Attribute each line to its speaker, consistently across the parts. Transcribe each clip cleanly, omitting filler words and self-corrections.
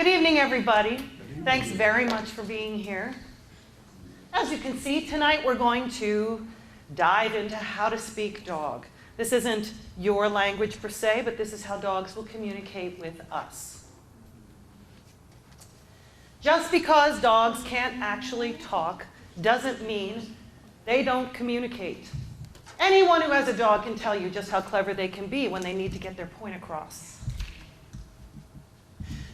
Speaker 1: Good evening, everybody. Thanks very much for being here. As you can see, tonight we're going to dive into how to speak dog. This isn't your language per se, but this is how dogs will communicate with us. Just because dogs can't actually talk doesn't mean they don't communicate. Anyone who has a dog can tell you just how clever they can be when they need to get their point across.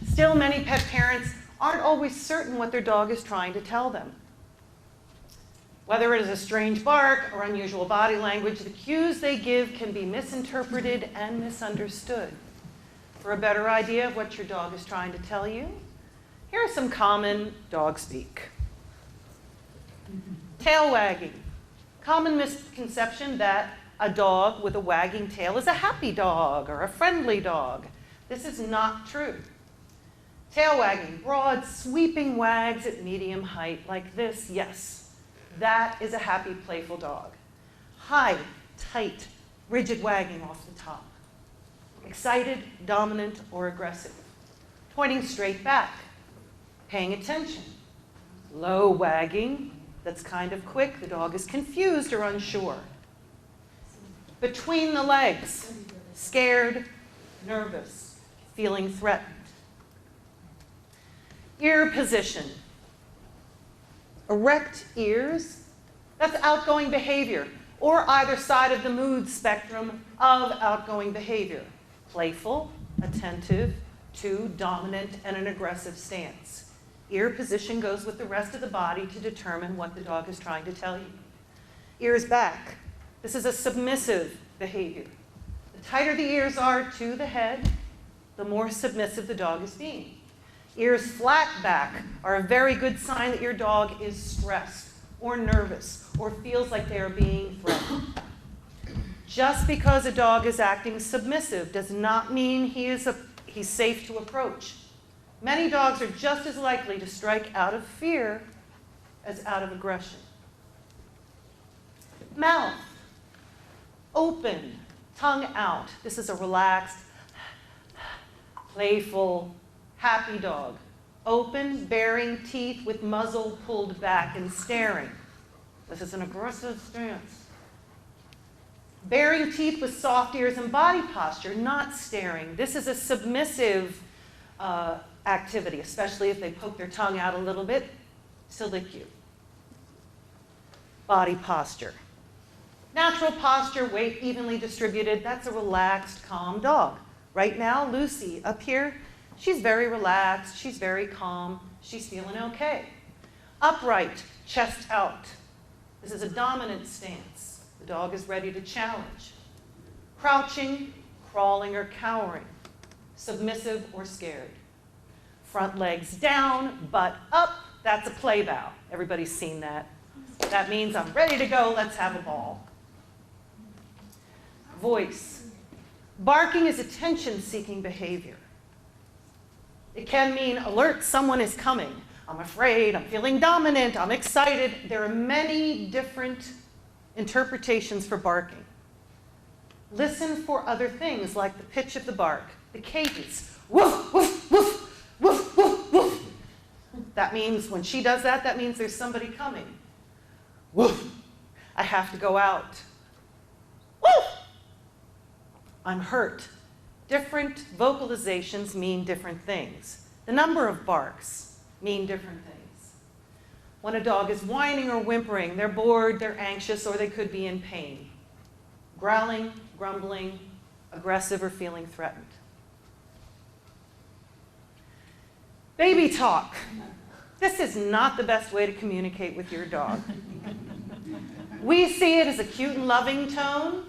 Speaker 1: Still, many pet parents aren't always certain what their dog is trying to tell them. Whether it is a strange bark or unusual body language, the cues they give can be misinterpreted and misunderstood. For a better idea of what your dog is trying to tell you, here are some common dog speak. Tail wagging. Common misconception that a dog with a wagging tail is a happy dog or a friendly dog. This is not true. Tail wagging, broad, sweeping wags at medium height like this, yes, that is a happy, playful dog. High, tight, rigid wagging off the top. Excited, dominant, or aggressive. Pointing straight back. Paying attention. Low wagging, that's kind of quick, the dog is confused or unsure. Between the legs, scared, nervous, feeling threatened. Ear position. Erect ears, that's outgoing behavior, or either side of the mood spectrum of outgoing behavior. Playful, attentive, to dominant, and an aggressive stance. Ear position goes with the rest of the body to determine what the dog is trying to tell you. Ears back. This is a submissive behavior. The tighter the ears are to the head, the more submissive the dog is being. Ears flat back are a very good sign that your dog is stressed or nervous or feels like they are being threatened. Just because a dog is acting submissive does not mean he's safe to approach. Many dogs are just as likely to strike out of fear as out of aggression. Mouth. Open, tongue out. This is a relaxed, playful, happy dog. Open, baring teeth with muzzle pulled back and staring. This is an aggressive stance. Baring teeth with soft ears and body posture, not staring. This is a submissive activity, especially if they poke their tongue out a little bit to lick you. Body posture. Natural posture, weight evenly distributed. That's a relaxed, calm dog. Right now, Lucy up here, she's very relaxed, she's very calm, she's feeling okay. Upright, chest out. This is a dominant stance. The dog is ready to challenge. Crouching, crawling, or cowering. Submissive or scared. Front legs down, butt up. That's a play bow. Everybody's seen that. That means I'm ready to go, let's have a ball. Voice. Barking is attention-seeking behavior. It can mean alert, someone is coming. I'm afraid, I'm feeling dominant, I'm excited. There are many different interpretations for barking. Listen for other things like the pitch of the bark, the cadence. Woof, woof, woof, woof, woof, woof. That means when she does that, that means there's somebody coming. Woof, I have to go out. Woof, I'm hurt. Different vocalizations mean different things. The number of barks mean different things. When a dog is whining or whimpering, they're bored, they're anxious, or they could be in pain. Growling, grumbling, aggressive, or feeling threatened. Baby talk. This is not the best way to communicate with your dog. We see it as a cute and loving tone.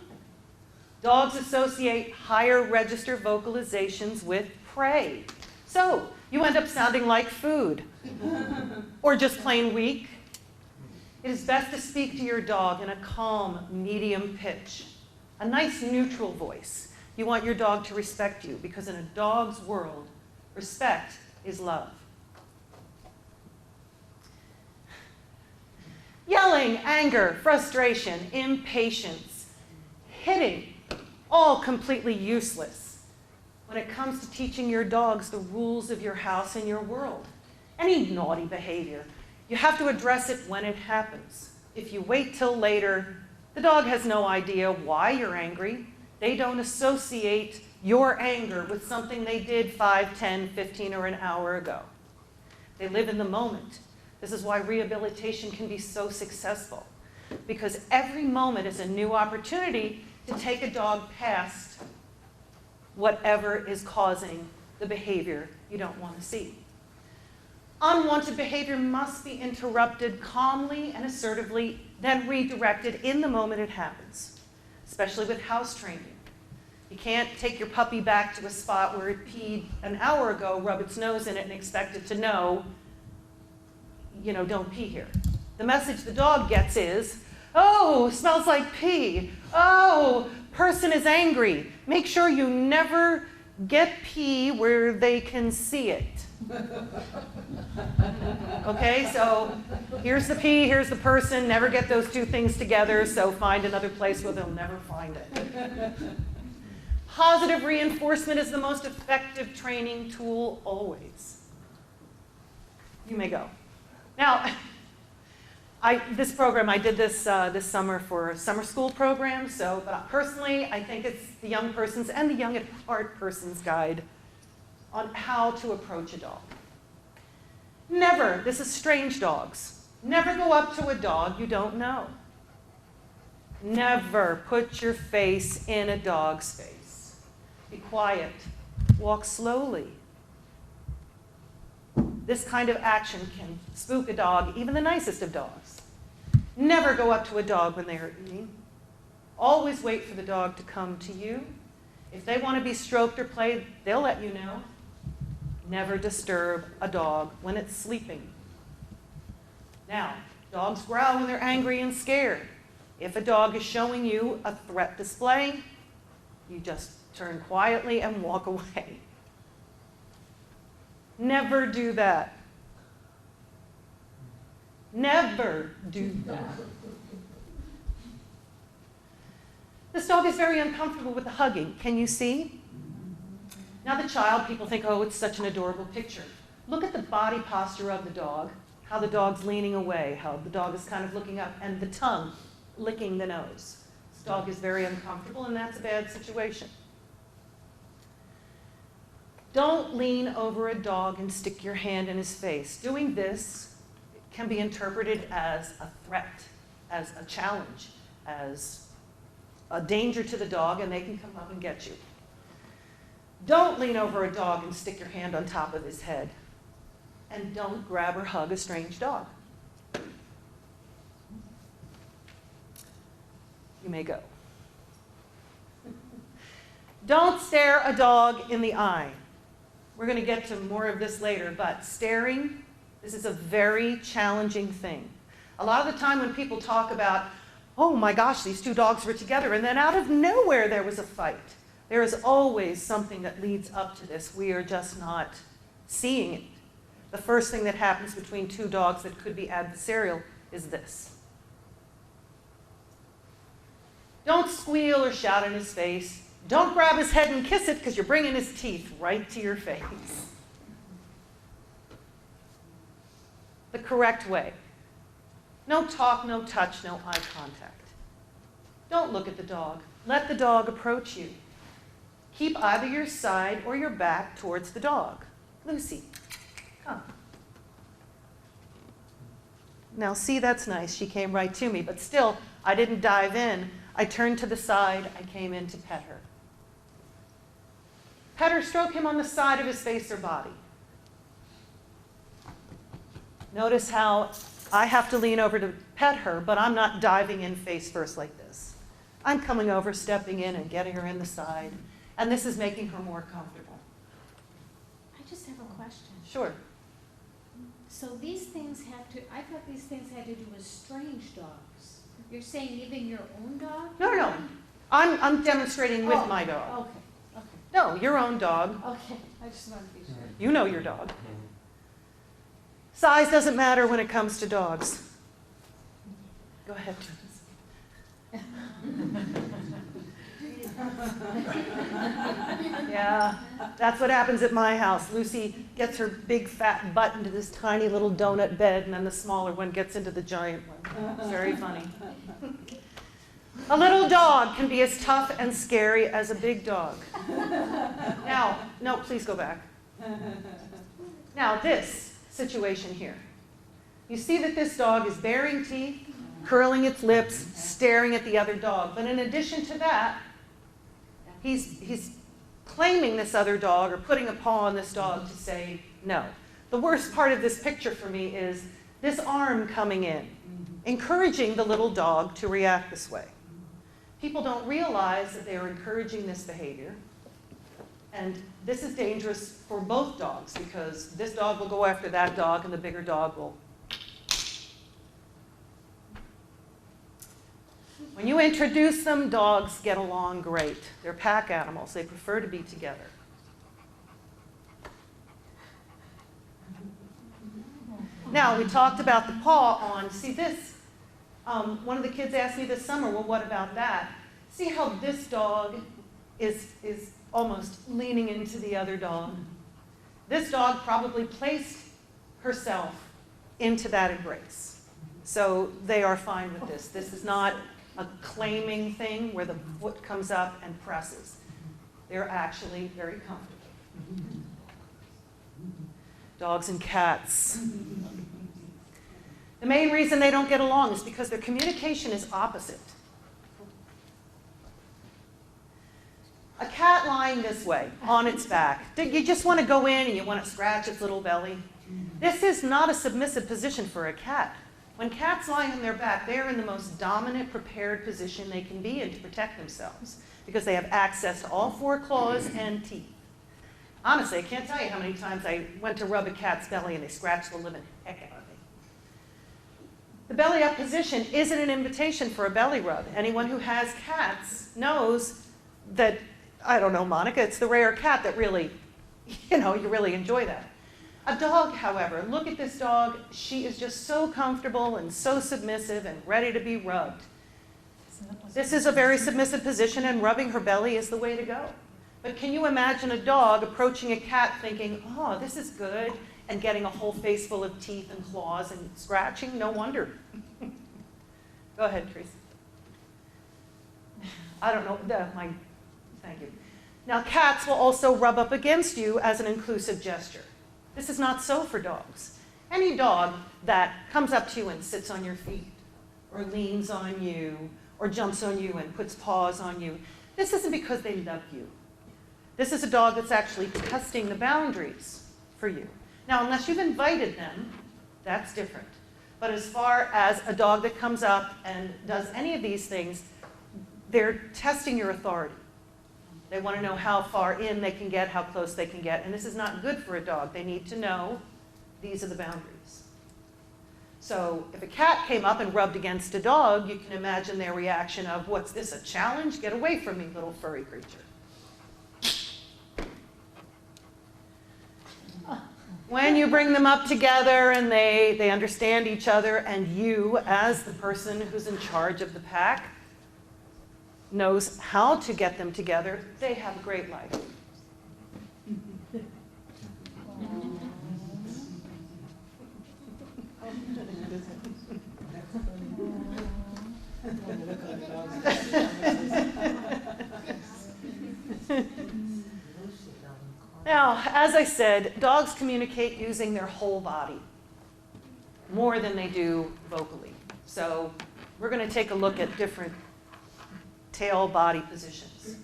Speaker 1: Dogs associate higher register vocalizations with prey. So you end up sounding like food or just plain weak. It is best to speak to your dog in a calm, medium pitch, a nice neutral voice. You want your dog to respect you because in a dog's world, respect is love. Yelling, anger, frustration, impatience, hitting, all completely useless. when it comes to teaching your dogs the rules of your house and your world. Any naughty behavior, you have to address it when it happens. If you wait till later, the dog has no idea why you're angry. They don't associate your anger with something they did 5, 10, 15, or an hour ago. They live in the moment. This is why rehabilitation can be so successful, because every moment is a new opportunity to take a dog past whatever is causing the behavior you don't want to see. Unwanted behavior must be interrupted calmly and assertively, then redirected in the moment it happens, especially with house training. You can't take your puppy back to a spot where it peed an hour ago, rub its nose in it, and expect it to know, don't pee here. The message the dog gets is, oh, smells like pee. Oh, person is angry. Make sure you never get pee where they can see it. Okay, so here's the pee, here's the person. Never get those two things together, so find another place where they'll never find it. Positive reinforcement is the most effective training tool always. You may go. Now, this program, I did this this summer for a summer school program, but personally, I think it's the young person's and the young at heart person's guide on how to approach a dog. Never, this is strange dogs, never go up to a dog you don't know. Never put your face in a dog's face. Be quiet, walk slowly. This kind of action can spook a dog, even the nicest of dogs. Never go up to a dog when they are eating. Always wait for the dog to come to you. If they want to be stroked or played, they'll let you know. Never disturb a dog when it's sleeping. Now, dogs growl when they're angry and scared. If a dog is showing you a threat display, you just turn quietly and walk away. Never do that. Never do that. This dog is very uncomfortable with the hugging. Can you see? Now the child, people think, oh, it's such an adorable picture. Look at the body posture of the dog, how the dog's leaning away, how the dog is kind of looking up, and the tongue licking the nose. This dog is very uncomfortable, and that's a bad situation. Don't lean over a dog and stick your hand in his face. Doing this can be interpreted as a threat, as a challenge, as a danger to the dog, and they can come up and get you. Don't lean over a dog and stick your hand on top of his head. And don't grab or hug a strange dog. You may go. Don't stare a dog in the eye. We're going to get to more of this later, but staring, this is a very challenging thing. A lot of the time when people talk about, oh my gosh, these two dogs were together, and then out of nowhere there was a fight. There is always something that leads up to this. We are just not seeing it. The first thing that happens between two dogs that could be adversarial is this. Don't squeal or shout in his face. Don't grab his head and kiss it, because you're bringing his teeth right to your face. The correct way. No talk, no touch, no eye contact. Don't look at the dog. Let the dog approach you. Keep either your side or your back towards the dog. Lucy, come. Now see, that's nice. She came right to me, but still, I didn't dive in. I turned to the side. I came in to pet her. Pet her, stroke him on the side of his face or body. Notice how I have to lean over to pet her, but I'm not diving in face first like this. I'm coming over, stepping in, and getting her in the side. And this is making her more comfortable.
Speaker 2: I just have a question.
Speaker 1: Sure.
Speaker 2: So these things have to, I thought these things had to do with strange dogs. You're saying even your own dog?
Speaker 1: No. I'm demonstrating with my dog.
Speaker 2: Okay.
Speaker 1: No, your own dog.
Speaker 2: Okay, I just wanted to be sure.
Speaker 1: You know your dog. Size doesn't matter when it comes to dogs. Go ahead, Yeah, that's what happens at my house. Lucy gets her big fat butt into this tiny little donut bed, and then the smaller one gets into the giant one. It's very funny. A little dog can be as tough and scary as a big dog. Now, no, please go back. Now, this situation here. You see that this dog is baring teeth, curling its lips, staring at the other dog. But in addition to that, he's claiming this other dog or putting a paw on this dog to say no. The worst part of this picture for me is this arm coming in, encouraging the little dog to react this way. People don't realize that they are encouraging this behavior. And this is dangerous for both dogs because this dog will go after that dog and the bigger dog will. When you introduce them, dogs get along great. They're pack animals. They prefer to be together. Now, we talked about the paw on. See this? One of the kids asked me this summer, well, what about that? See how this dog is almost leaning into the other dog? This dog probably placed herself into that embrace. So they are fine with this. This is not a claiming thing where the foot comes up and presses. They're actually very comfortable. Dogs and cats. The main reason they don't get along is because their communication is opposite. A cat lying this way, on its back. You just want to go in and you want to scratch its little belly. This is not a submissive position for a cat. When cats lie on their back, they are in the most dominant, prepared position they can be in to protect themselves because they have access to all four claws and teeth. Honestly, I can't tell you how many times I went to rub a cat's belly and they scratched the living heck out of me. The belly up position isn't an invitation for a belly rub. Anyone who has cats knows that, I don't know, Monica, it's the rare cat that really, you really enjoy that. A dog, however, look at this dog. She is just so comfortable and so submissive and ready to be rubbed. This is a very submissive position, and rubbing her belly is the way to go. But can you imagine a dog approaching a cat thinking, oh, this is good, and getting a whole face full of teeth and claws and scratching? No wonder. Go ahead, Teresa. I don't know. Thank you. Now, cats will also rub up against you as an inclusive gesture. This is not so for dogs. Any dog that comes up to you and sits on your feet, or leans on you, or jumps on you and puts paws on you, this isn't because they love you. This is a dog that's actually testing the boundaries for you. Now, unless you've invited them, that's different. But as far as a dog that comes up and does any of these things, they're testing your authority. They want to know how far in they can get, how close they can get. And this is not good for a dog. They need to know these are the boundaries. So if a cat came up and rubbed against a dog, you can imagine their reaction of, what's this, a challenge? Get away from me, little furry creature. When you bring them up together and they understand each other, and you, as the person who's in charge of the pack, knows how to get them together, they have a great life. Now, as I said, dogs communicate using their whole body more than they do vocally. So we're going to take a look at different tail body positions.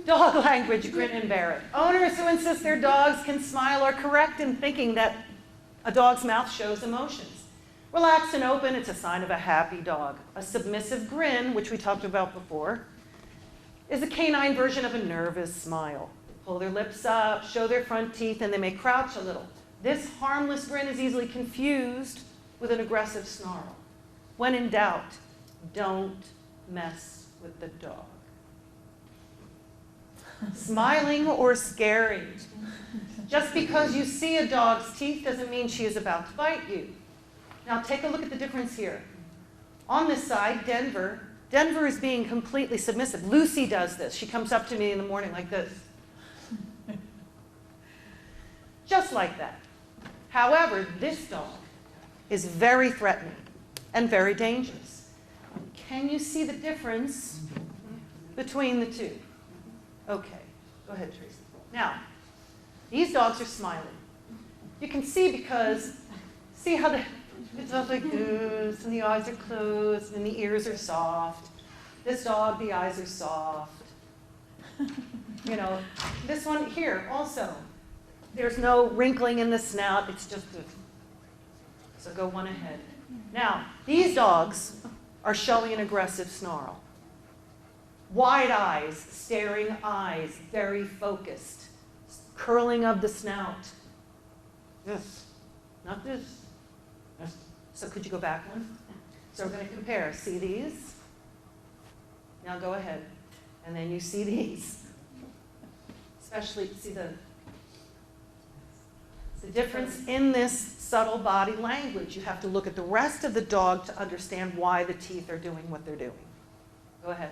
Speaker 1: Dog language, grin and bear it. Owners who insist their dogs can smile are correct in thinking that a dog's mouth shows emotions. Relaxed and open, it's a sign of a happy dog. A submissive grin, which we talked about before, is a canine version of a nervous smile. They pull their lips up, show their front teeth, and they may crouch a little. This harmless grin is easily confused with an aggressive snarl. When in doubt, don't mess with the dog. Smiling or scaring. Just because you see a dog's teeth doesn't mean she is about to bite you. Now take a look at the difference here. On this side, Denver Denver is being completely submissive. Lucy does this. She comes up to me in the morning like this. Just like that. However, this dog is very threatening and very dangerous. Can you see the difference between the two? Okay, go ahead, Tracy. Now, these dogs are smiling. You can see because, see how the dog's like this, and the eyes are closed, and the ears are soft. This dog, the eyes are soft. You know, this one here also. There's no wrinkling in the snout, it's just this. So go one ahead. Now, these dogs are showing an aggressive snarl. Wide eyes, staring eyes, very focused, curling of the snout. This, not this. This. So could you go back one? So we're going to compare. See these? Now go ahead. And then you see these. Especially, see the difference in this subtle body language. You have to look at the rest of the dog to understand why the teeth are doing what they're doing. Go ahead.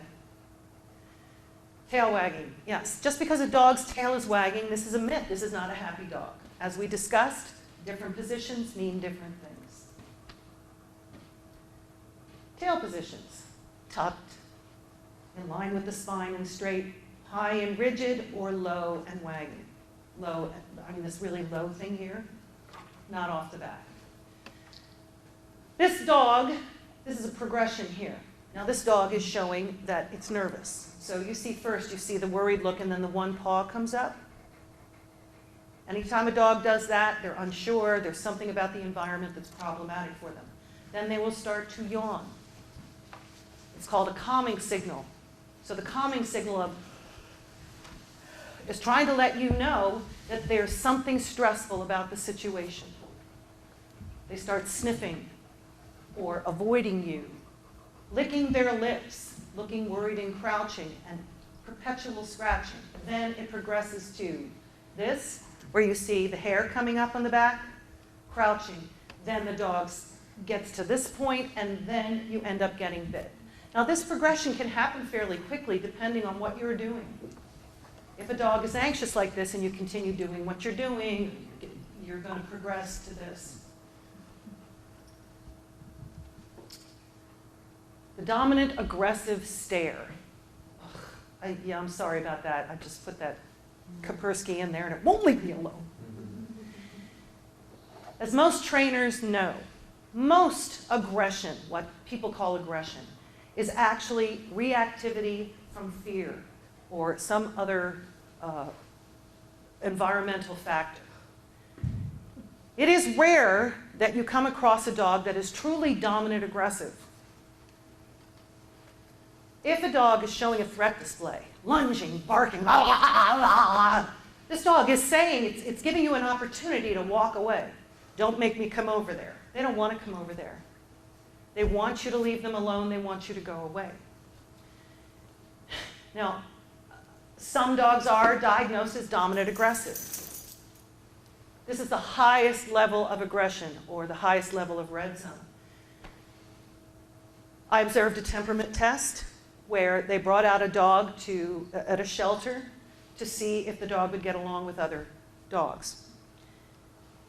Speaker 1: Tail wagging. Yes, just because a dog's tail is wagging, this is a myth. This is not a happy dog. As we discussed, different positions mean different things. Tail positions. Tucked, in line with the spine and straight, high and rigid, or low and wagging. Low, I mean this really low thing here, not off the back. This dog, this is a progression here. Now this dog is showing that it's nervous. So you see first, you see the worried look and then the one paw comes up. Anytime a dog does that, they're unsure, there's something about the environment that's problematic for them. Then they will start to yawn. It's called a calming signal. So the calming signal is trying to let you know that there's something stressful about the situation. They start sniffing or avoiding you, licking their lips, looking worried and crouching, and perpetual scratching. Then it progresses to this, where you see the hair coming up on the back, crouching. Then the dog gets to this point, and then you end up getting bit. Now this progression can happen fairly quickly depending on what you're doing. If a dog is anxious like this and you continue doing what you're doing, you're going to progress to this. The dominant aggressive stare. I'm sorry about that. I just put that Kaspersky in there and it won't leave me alone. As most trainers know, most aggression, what people call aggression, is actually reactivity from fear or some other environmental factor. It is rare that you come across a dog that is truly dominant aggressive. If a dog is showing a threat display, lunging, barking, this dog is saying, it's giving you an opportunity to walk away. Don't make me come over there. They don't want to come over there. They want you to leave them alone. They want you to go away. Now, some dogs are diagnosed as dominant aggressive. This is the highest level of aggression or the highest level of red zone. I observed a temperament test where they brought out a dog at a shelter to see if the dog would get along with other dogs.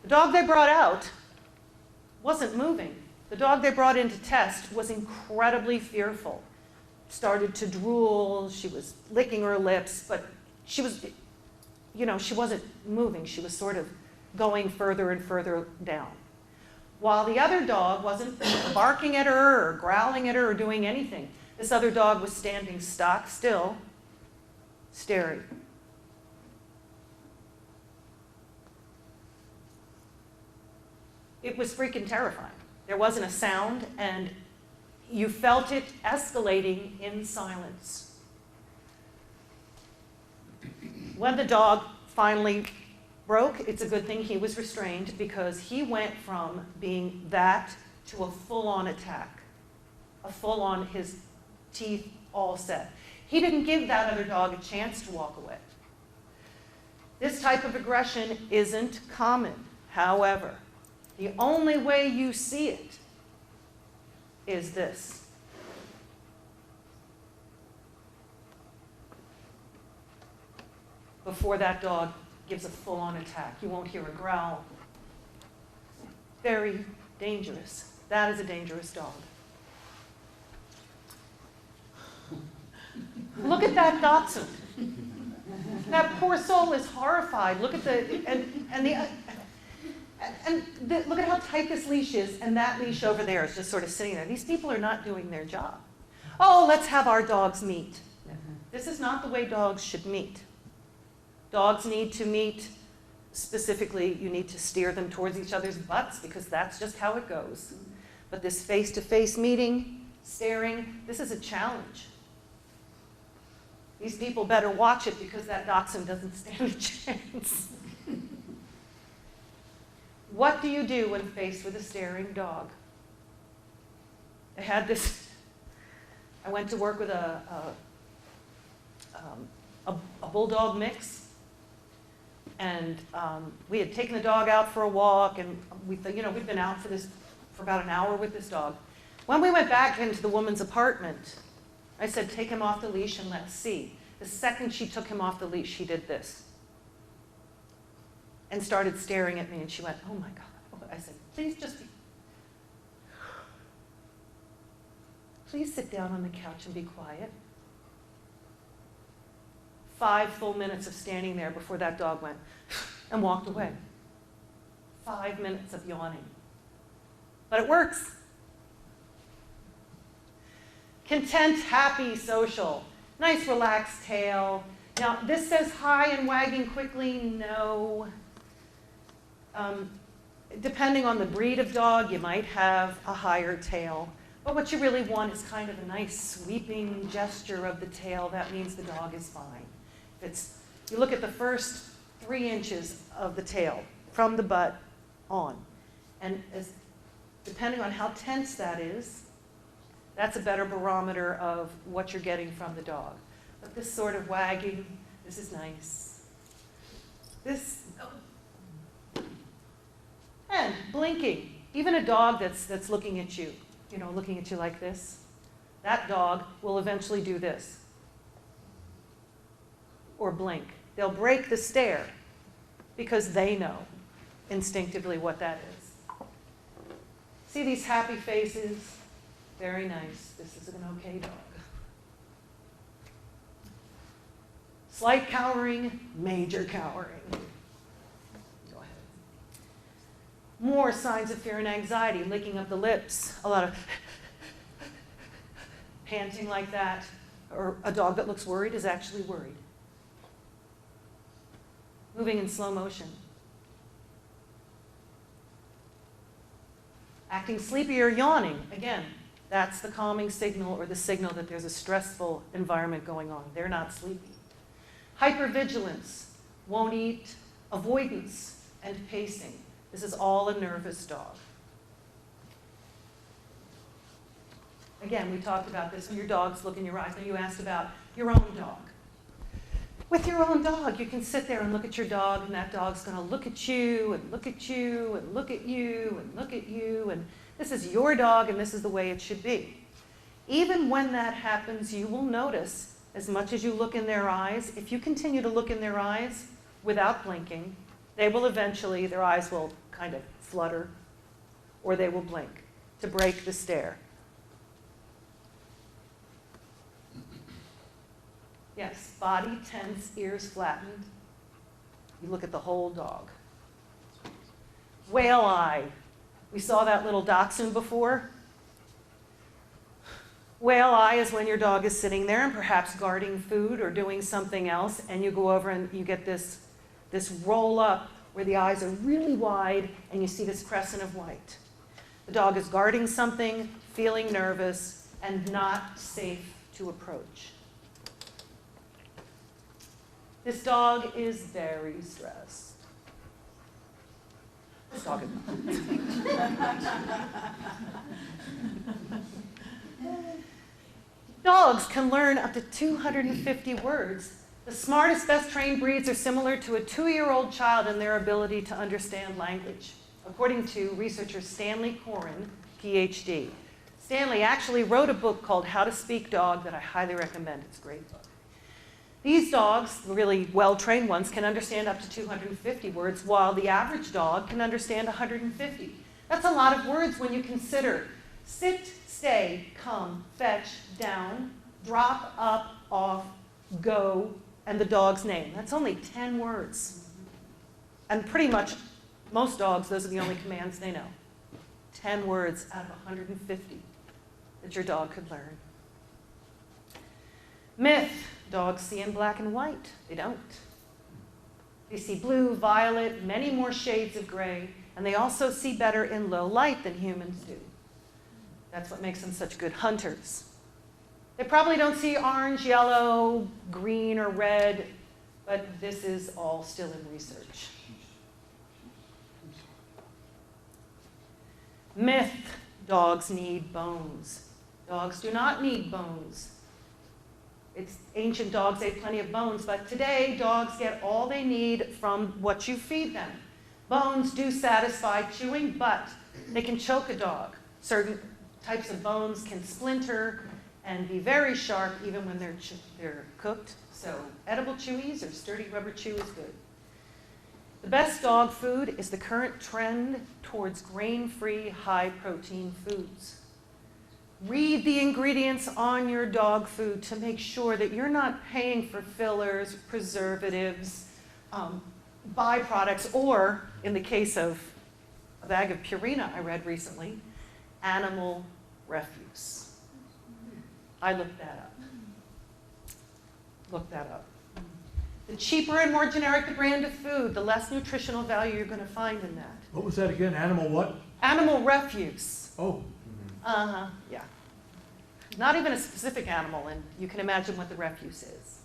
Speaker 1: The dog they brought out wasn't moving. The dog they brought in to test was incredibly fearful. Started to drool, she was licking her lips, but she was, she wasn't moving. She was sort of going further and further down. While the other dog wasn't barking at her or growling at her or doing anything. This other dog was standing stock still, staring. It was freaking terrifying. There wasn't a sound, and you felt it escalating in silence. When the dog finally broke, it's a good thing he was restrained because he went from being that to a full-on attack, a full-on his teeth all set. He didn't give that other dog a chance to walk away. This type of aggression isn't common. However, the only way you see it is this. before that dog gives a full-on attack. You won't hear a growl. Very dangerous. That is a dangerous dog. Look at that dachshund. That poor soul is horrified. Look at look at how tight this leash is, and that leash over there is just sort of sitting there. These people are not doing their job. Oh, let's have our dogs meet. This is not the way dogs should meet. Dogs need to meet specifically. You need to steer them towards each other's butts because that's just how it goes. But this face-to-face meeting, staring, this is a challenge. These people better watch it because that dachshund doesn't stand a chance. What do you do when faced with a staring dog? I went to work with a bulldog mix, and we had taken the dog out for a walk, and we'd been out for about an hour with this dog. When we went back into the woman's apartment, I said, take him off the leash and let's see. The second she took him off the leash, he did this and started staring at me, and she went, oh my God. I said, please sit down on the couch and be quiet. 5 full minutes of standing there before that dog went and walked away. 5 minutes of yawning. But it works. Content, happy, social. Nice relaxed tail. Now, this says hi and wagging quickly. No. Depending on the breed of dog, you might have a higher tail. But what you really want is kind of a nice sweeping gesture of the tail. That means the dog is fine. You look at the first 3 inches of the tail from the butt on. And depending on how tense that is, that's a better barometer of what you're getting from the dog. But this sort of wagging, this is nice. And blinking. Even a dog that's looking at you, looking at you like this, that dog will eventually do this. Or blink. They'll break the stare because they know instinctively what that is. See these happy faces? Very nice. This is an okay dog. Slight cowering, major cowering. Go ahead. More signs of fear and anxiety, licking of the lips, a lot of panting like that. Or a dog that looks worried is actually worried. Moving in slow motion. Acting sleepy or yawning, again, that's the calming signal or the signal that there's a stressful environment going on. They're not sleepy. Hypervigilance, won't eat, avoidance, and pacing. This is all a nervous dog. Again, we talked about this when your dogs look in your eyes. Now you asked about your own dog. With your own dog, you can sit there and look at your dog, and that dog's going to look at you and look at you and look at you and look at you, and this is your dog, and this is the way it should be. Even when that happens, you will notice, as much as you look in their eyes, if you continue to look in their eyes without blinking, their eyes will kind of flutter, or they will blink to break the stare. Yes, body tense, ears flattened. You look at the whole dog. Whale eye. We saw that little dachshund before. Whale eye is when your dog is sitting there and perhaps guarding food or doing something else, and you go over and you get this roll up where the eyes are really wide and you see this crescent of white. The dog is guarding something, feeling nervous, and not safe to approach. This dog is very stressed. This dog is Dogs can learn up to 250 words. The smartest, best trained breeds are similar to a 2-year-old child in their ability to understand language, according to researcher Stanley Coren, PhD. Stanley actually wrote a book called How to Speak Dog that I highly recommend. It's a great book. These dogs, really well-trained ones, can understand up to 250 words, while the average dog can understand 150. That's a lot of words when you consider sit, stay, come, fetch, down, drop, up, off, go, and the dog's name. That's only 10 words. And pretty much most dogs, those are the only commands they know. 10 words out of 150 that your dog could learn. Myth. Dogs see in black and white. They don't. They see blue, violet, many more shades of gray, and they also see better in low light than humans do. That's what makes them such good hunters. They probably don't see orange, yellow, green, or red, but this is all still in research. Myth. Dogs need bones. Dogs do not need bones. It's ancient dogs ate plenty of bones, but today dogs get all they need from what you feed them. Bones do satisfy chewing, but they can choke a dog. Certain types of bones can splinter and be very sharp even when they're cooked. So edible chewies or sturdy rubber chew is good. The best dog food is the current trend towards grain-free, high-protein foods. Read the ingredients on your dog food to make sure that you're not paying for fillers, preservatives, byproducts, or, in the case of a bag of Purina I read recently, animal refuse. I looked that up. The cheaper and more generic the brand of food, the less nutritional value you're going to find in that.
Speaker 3: What was that again? Animal what?
Speaker 1: Animal refuse.
Speaker 3: Oh.
Speaker 1: Yeah. Not even a specific animal, and you can imagine what the refuse is.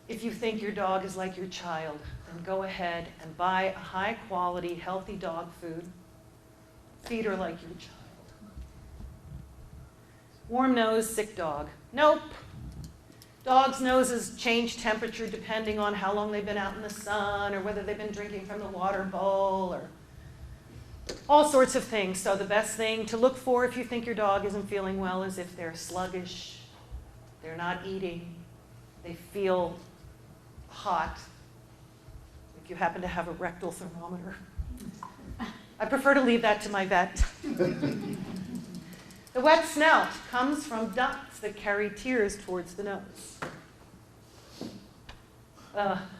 Speaker 1: If you think your dog is like your child, then go ahead and buy a high-quality, healthy dog food. Feed her like your child. Warm nose, sick dog. Nope. Dogs' noses change temperature depending on how long they've been out in the sun or whether they've been drinking from the water bowl or all sorts of things. So the best thing to look for if you think your dog isn't feeling well is if they're sluggish, they're not eating, they feel hot, if you happen to have a rectal thermometer. I prefer to leave that to my vet. The wet snout comes from ducts that carry tears towards the nose.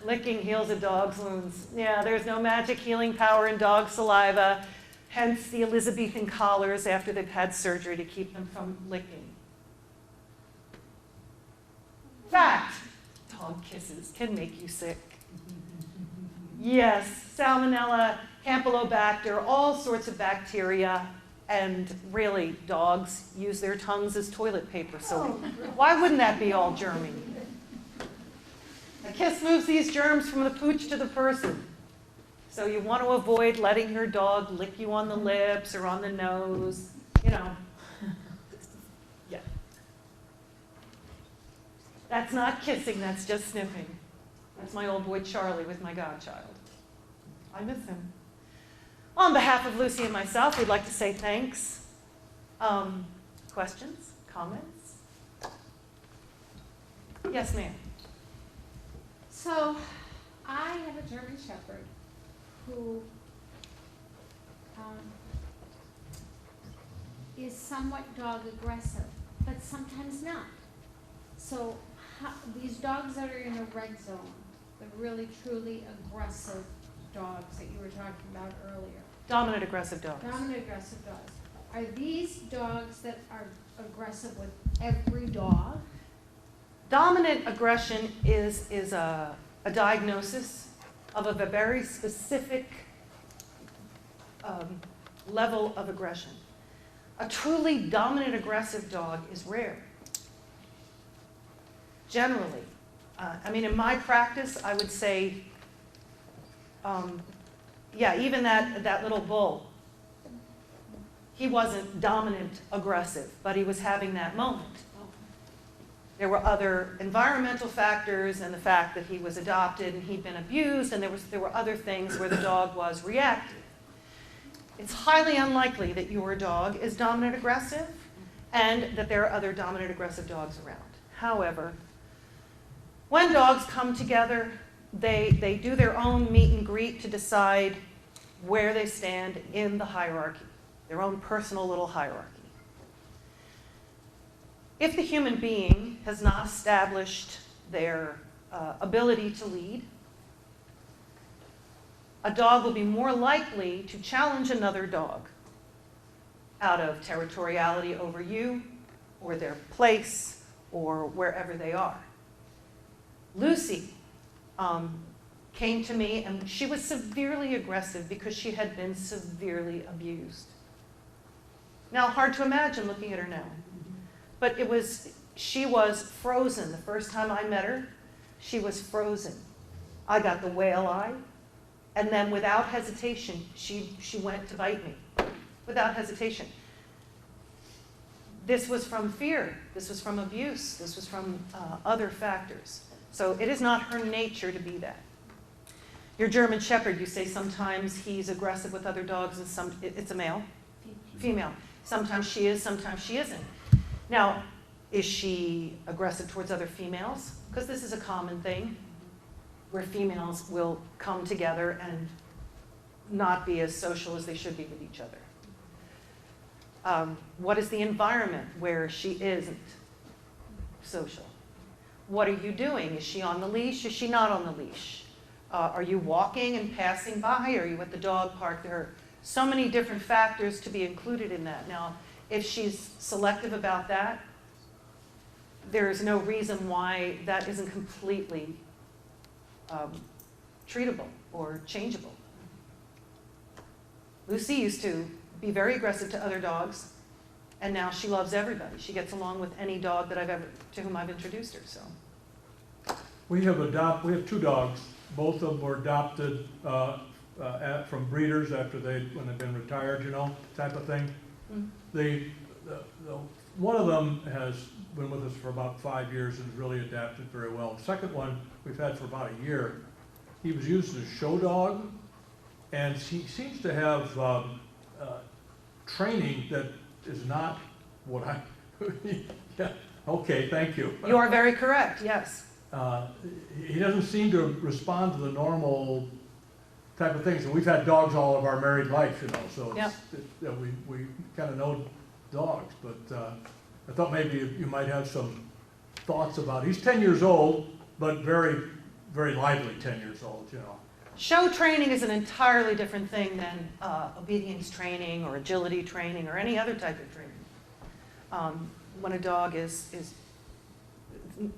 Speaker 1: Licking heals a dog's wounds. Yeah, there's no magic healing power in dog saliva, hence the Elizabethan collars after they've had surgery to keep them from licking. Fact, dog kisses can make you sick. Yes, salmonella, campylobacter, all sorts of bacteria. And really, dogs use their tongues as toilet paper, so why wouldn't that be all germy? A kiss moves these germs from the pooch to the person. So you want to avoid letting your dog lick you on the lips or on the nose, Yeah. That's not kissing, that's just sniffing. That's my old boy Charlie with my godchild. I miss him. On behalf of Lucy and myself, we'd like to say thanks. Questions? Comments? Yes, ma'am.
Speaker 2: So, I have a German Shepherd who is somewhat dog aggressive, but sometimes not. So, these dogs that are in a red zone, the really truly aggressive dogs that you were talking about earlier.
Speaker 1: Dominant aggressive dogs.
Speaker 2: Dominant aggressive dogs. Are these dogs that are aggressive with every dog?
Speaker 1: Dominant aggression is a diagnosis of a very specific level of aggression. A truly dominant aggressive dog is rare. Generally. In my practice, I would say, even that little bull, he wasn't dominant aggressive, but he was having that moment. There were other environmental factors and the fact that he was adopted and he'd been abused, and there were other things where the dog was reactive. It's highly unlikely that your dog is dominant aggressive, and that there are other dominant aggressive dogs around. However, when dogs come together, they do their own meet and greet to decide where they stand in the hierarchy, their own personal little hierarchy. If the human being has not established their ability to lead, a dog will be more likely to challenge another dog out of territoriality over you or their place or wherever they are. Lucy came to me, and she was severely aggressive because she had been severely abused. Now, hard to imagine looking at her now, but she was frozen. The first time I met her, she was frozen. I got the whale eye, and then without hesitation, she went to bite me. Without hesitation. This was from fear. This was from abuse. This was from other factors. So it is not her nature to be that. Your German Shepherd, you say sometimes he's aggressive with other dogs, and it's a male? Female. Sometimes she is, sometimes she isn't. Now, is she aggressive towards other females? Because this is a common thing where females will come together and not be as social as they should be with each other. What is the environment where she isn't social? What are you doing? Is she on the leash? Is she not on the leash? Are you walking and passing by? Are you at the dog park? There are so many different factors to be included in that. Now, if she's selective about that, there is no reason why that isn't completely treatable or changeable. Lucy used to be very aggressive to other dogs, and now she loves everybody. She gets along with any dog that to whom I've introduced her. So
Speaker 3: we have two dogs. Both of them were adopted from breeders when they've been retired, type of thing. Mm-hmm. One of them has been with us for about 5 years and has really adapted very well. The second one we've had for about a year. He was used as a show dog, and he seems to have training that is not what I. Yeah, okay, thank you.
Speaker 1: You are very correct. Yes.
Speaker 3: He doesn't seem to respond to the normal type of things. And we've had dogs all of our married life, so
Speaker 1: yep.
Speaker 3: We kind of know dogs. But I thought maybe you might have some thoughts about. He's 10 years old, but very, very lively 10 years old.
Speaker 1: Show training is an entirely different thing than obedience training or agility training or any other type of training. When a dog is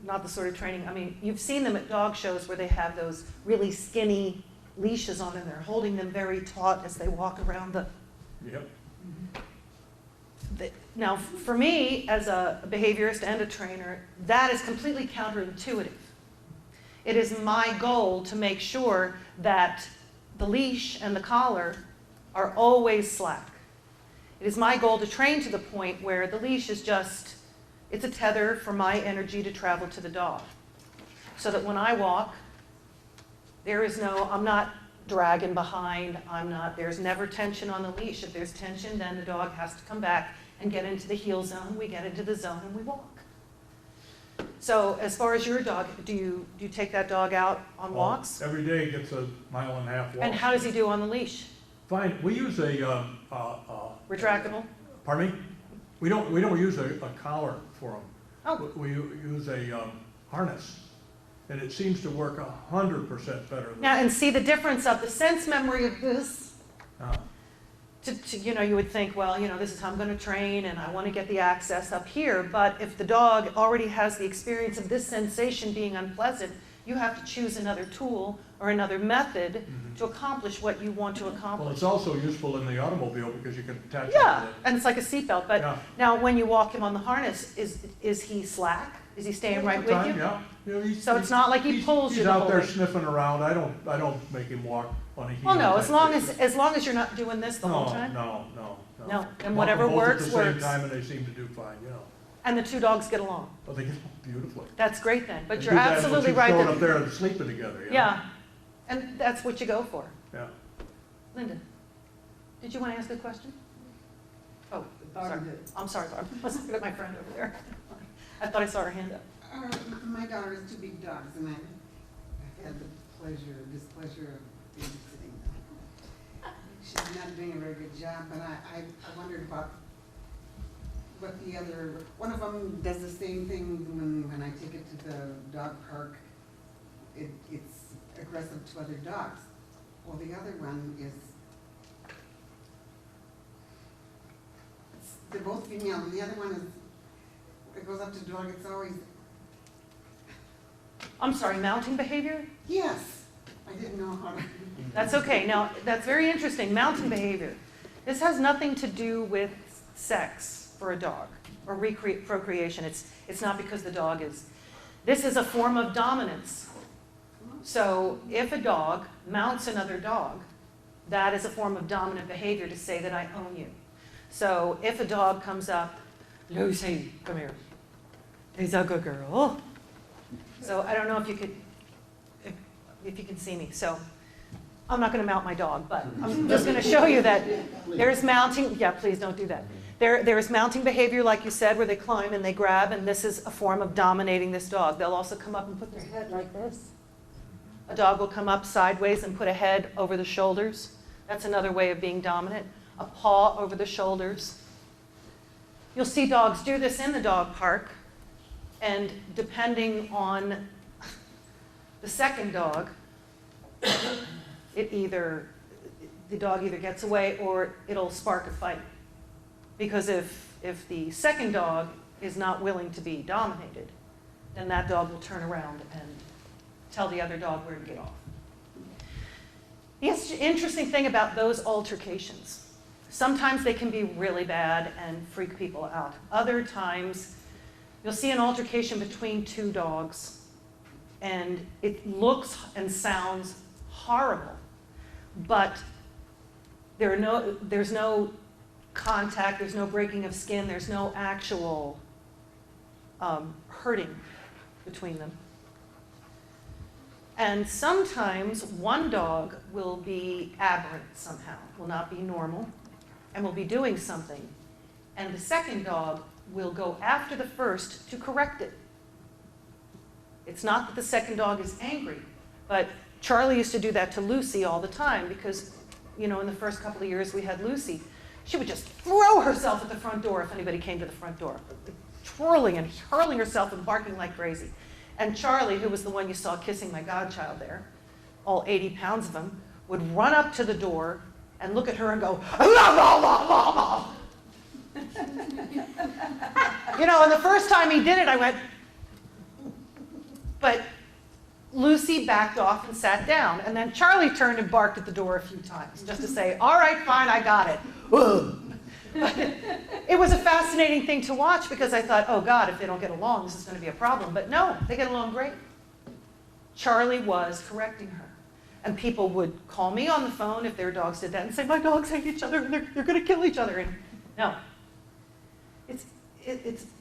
Speaker 1: not the sort of training, I mean, you've seen them at dog shows where they have those really skinny leashes on them. They're holding them very taut as they walk around the...
Speaker 3: Yep.
Speaker 1: Now, for me, as a behaviorist and a trainer, that is completely counterintuitive. It is my goal to make sure that the leash and the collar are always slack. It is my goal to train to the point where the leash is just, it's a tether for my energy to travel to the dog. So that when I walk, I'm not dragging behind, there's never tension on the leash. If there's tension, then the dog has to come back and get into the heel zone. We get into the zone and we walk. So as far as your dog, do you take that dog out on walks?
Speaker 3: Every day he gets a 1.5 mile walk.
Speaker 1: And how does he do on the leash?
Speaker 3: Fine. We use a
Speaker 1: retractable?
Speaker 3: Pardon me? We don't use a collar for him.
Speaker 1: Oh.
Speaker 3: We use a harness, and it seems to work 100% better.
Speaker 1: Now, and see the difference of the sense memory of this. You would think, well, this is how I'm going to train, and I want to get the access up here. But if the dog already has the experience of this sensation being unpleasant, you have to choose another tool or another method to accomplish what you want to accomplish.
Speaker 3: Well, it's also useful in the automobile because you can attach it
Speaker 1: Yeah,
Speaker 3: to it.
Speaker 1: and it's like a seatbelt. But now, when you walk him on the harness, is he slack? Is he staying right with you?
Speaker 3: Yeah.
Speaker 1: So it's not like he pulls you the whole
Speaker 3: way. He's out there
Speaker 1: way.
Speaker 3: sniffing around. I don't make him walk on a heel.
Speaker 1: Well, no, as long as you're not doing this the whole time.
Speaker 3: No.
Speaker 1: No, and whatever works,
Speaker 3: at the same
Speaker 1: works.
Speaker 3: time, and they seem to do fine,
Speaker 1: And the two dogs get along.
Speaker 3: Well, they get along beautifully.
Speaker 1: That's great then. But
Speaker 3: They
Speaker 1: you're
Speaker 3: do that
Speaker 1: absolutely
Speaker 3: once
Speaker 1: right.
Speaker 3: you've grown up there and sleeping together.
Speaker 1: Yeah, and that's what you go for.
Speaker 3: Yeah.
Speaker 1: Linda, did you want to ask a question? Oh,
Speaker 4: Barb
Speaker 1: sorry.
Speaker 4: did.
Speaker 1: I'm sorry, Barb. I was looking at my friend over there. I thought I saw her hand up.
Speaker 4: My daughter has two big dogs, and I've had the displeasure of babysitting them. She's not doing a very good job, but I wondered about what the other, one of them does the same thing when I take it to the dog park. It's aggressive to other dogs. Well, the other one is, they're both female, and the other one is, it goes up to the dog, it's always,
Speaker 1: I'm sorry, mounting behavior?
Speaker 4: yes. I didn't know how to.
Speaker 1: That's okay. Now, that's very interesting. Mounting behavior. This has nothing to do with sex for a dog or procreation. It's not because the dog is. This is a form of dominance. So if a dog mounts another dog, that is a form of dominant behavior to say that I own you. So if a dog comes up, Lucy, come here. He's a good girl. So I don't know if you could, if you can see me. So I'm not going to mount my dog, but I'm just going to show you that there's mounting. Yeah, please don't do that. There's mounting behavior, like you said, where they climb and they grab, and this is a form of dominating this dog. They'll also come up and put their head like this. A dog will come up sideways and put a head over the shoulders. That's another way of being dominant. A paw over the shoulders. You'll see dogs do this in the dog park, and depending on the second dog, the dog either gets away or it'll spark a fight. Because if the second dog is not willing to be dominated, then that dog will turn around and tell the other dog where to get off. The interesting thing about those altercations, sometimes they can be really bad and freak people out. Other times, you'll see an altercation between two dogs, and it looks and sounds horrible, but there's no contact, there's no breaking of skin, there's no actual hurting between them. And sometimes one dog will be aberrant somehow, will not be normal, and will be doing something. And the second dog will go after the first to correct it. It's not that the second dog is angry, but Charlie used to do that to Lucy all the time because, in the first couple of years we had Lucy, she would just throw herself at the front door if anybody came to the front door, twirling and hurling herself and barking like crazy. And Charlie, who was the one you saw kissing my godchild there, all 80 pounds of him, would run up to the door and look at her and go, la, la, la, la, la. And the first time he did it, I went, but Lucy backed off and sat down. And then Charlie turned and barked at the door a few times, just to say, all right, fine, I got it. But it was a fascinating thing to watch because I thought, oh God, if they don't get along, this is going to be a problem. But no, they get along great. Charlie was correcting her. And people would call me on the phone if their dogs did that and say, my dogs hate each other and they're going to kill each other. And no.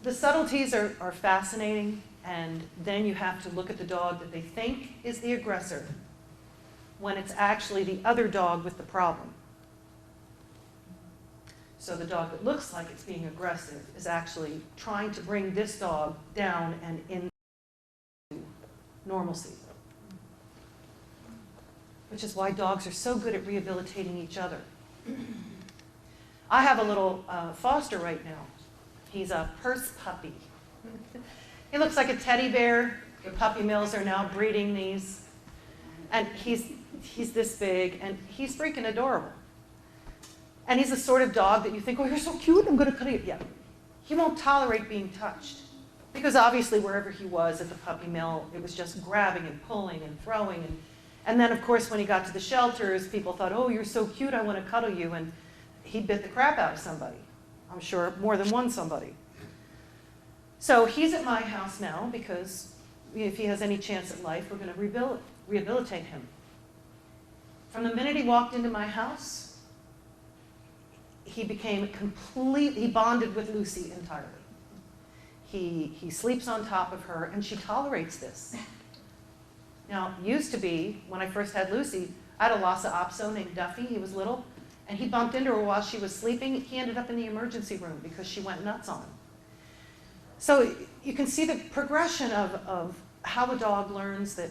Speaker 1: The subtleties are fascinating, and then you have to look at the dog that they think is the aggressor when it's actually the other dog with the problem. So the dog that looks like it's being aggressive is actually trying to bring this dog down and into normalcy. Which is why dogs are so good at rehabilitating each other. I have a little foster right now. He's a purse puppy. He looks like a teddy bear. The puppy mills are now breeding these. And he's this big, and he's freaking adorable. And he's the sort of dog that you think, oh, you're so cute, I'm going to cuddle you. Yeah. He won't tolerate being touched. Because obviously wherever he was at the puppy mill, it was just grabbing and pulling and throwing. And then, of course, when he got to the shelters, people thought, oh, you're so cute, I want to cuddle you. And he bit the crap out of somebody. I'm sure more than one somebody. So he's at my house now because if he has any chance at life, we're going to rehabilitate him. From the minute he walked into my house, he bonded with Lucy entirely. He sleeps on top of her, and she tolerates this. Now, used to be, when I first had Lucy, I had a Lhasa Apso named Duffy. He was little, and he bumped into her while she was sleeping. He ended up in the emergency room because she went nuts on him. So you can see the progression of how a dog learns that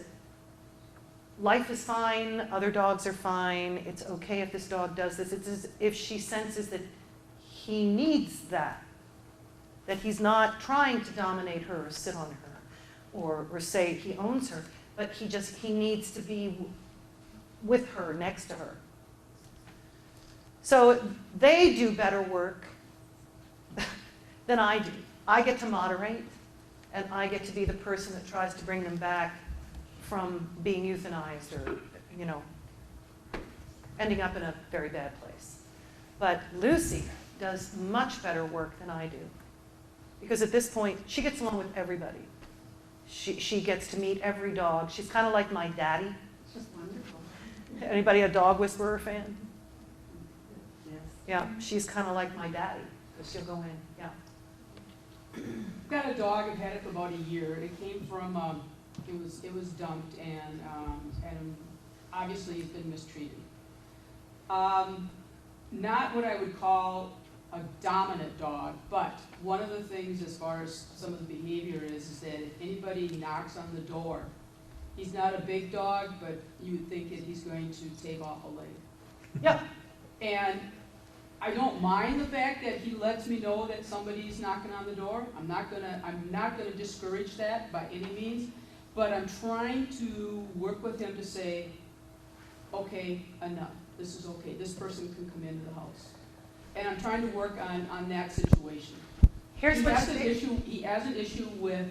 Speaker 1: life is fine, other dogs are fine, it's okay if this dog does this. It's as if she senses that he needs that he's not trying to dominate her or sit on her or say he owns her, but he needs to be with her, next to her. So they do better work than I do. I get to moderate, and I get to be the person that tries to bring them back from being euthanized or, ending up in a very bad place. But Lucy does much better work than I do. Because at this point, she gets along with everybody. She gets to meet every dog. She's kind of like my daddy.
Speaker 4: It's just wonderful.
Speaker 1: Anybody a dog whisperer fan?
Speaker 4: Yes.
Speaker 1: Yeah, she's kind of like my daddy, because she'll go in, yeah.
Speaker 5: I've got a dog. I've had it for about a year. It came from it was dumped and obviously he's been mistreated. Not what I would call a dominant dog, but one of the things as far as some of the behavior is that if anybody knocks on the door, he's not a big dog, but you would think that he's going to take off a leg.
Speaker 1: Yep.
Speaker 5: And I don't mind the fact that he lets me know that somebody's knocking on the door. I'm not gonna discourage that by any means, but I'm trying to work with him to say, okay, enough. This is okay. This person can come into the house. And I'm trying to work on that situation.
Speaker 1: Here's
Speaker 5: He
Speaker 1: what
Speaker 5: has
Speaker 1: you
Speaker 5: an
Speaker 1: do.
Speaker 5: issue. He has an issue with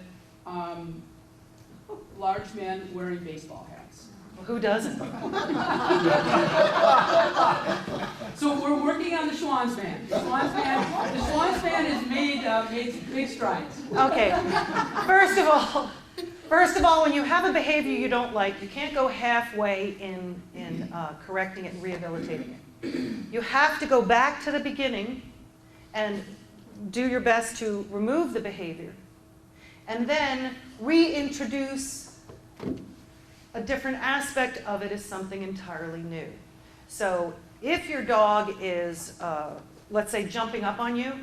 Speaker 5: large men wearing baseball hats.
Speaker 1: Well, who doesn't?
Speaker 5: So we're working on the Schwann's fan. The Schwann's fan has made big strides.
Speaker 1: Okay. First of all, when you have a behavior you don't like, you can't go halfway in correcting it and rehabilitating it. You have to go back to the beginning and do your best to remove the behavior, and then reintroduce a different aspect of it as something entirely new. So if your dog is, let's say, jumping up on you,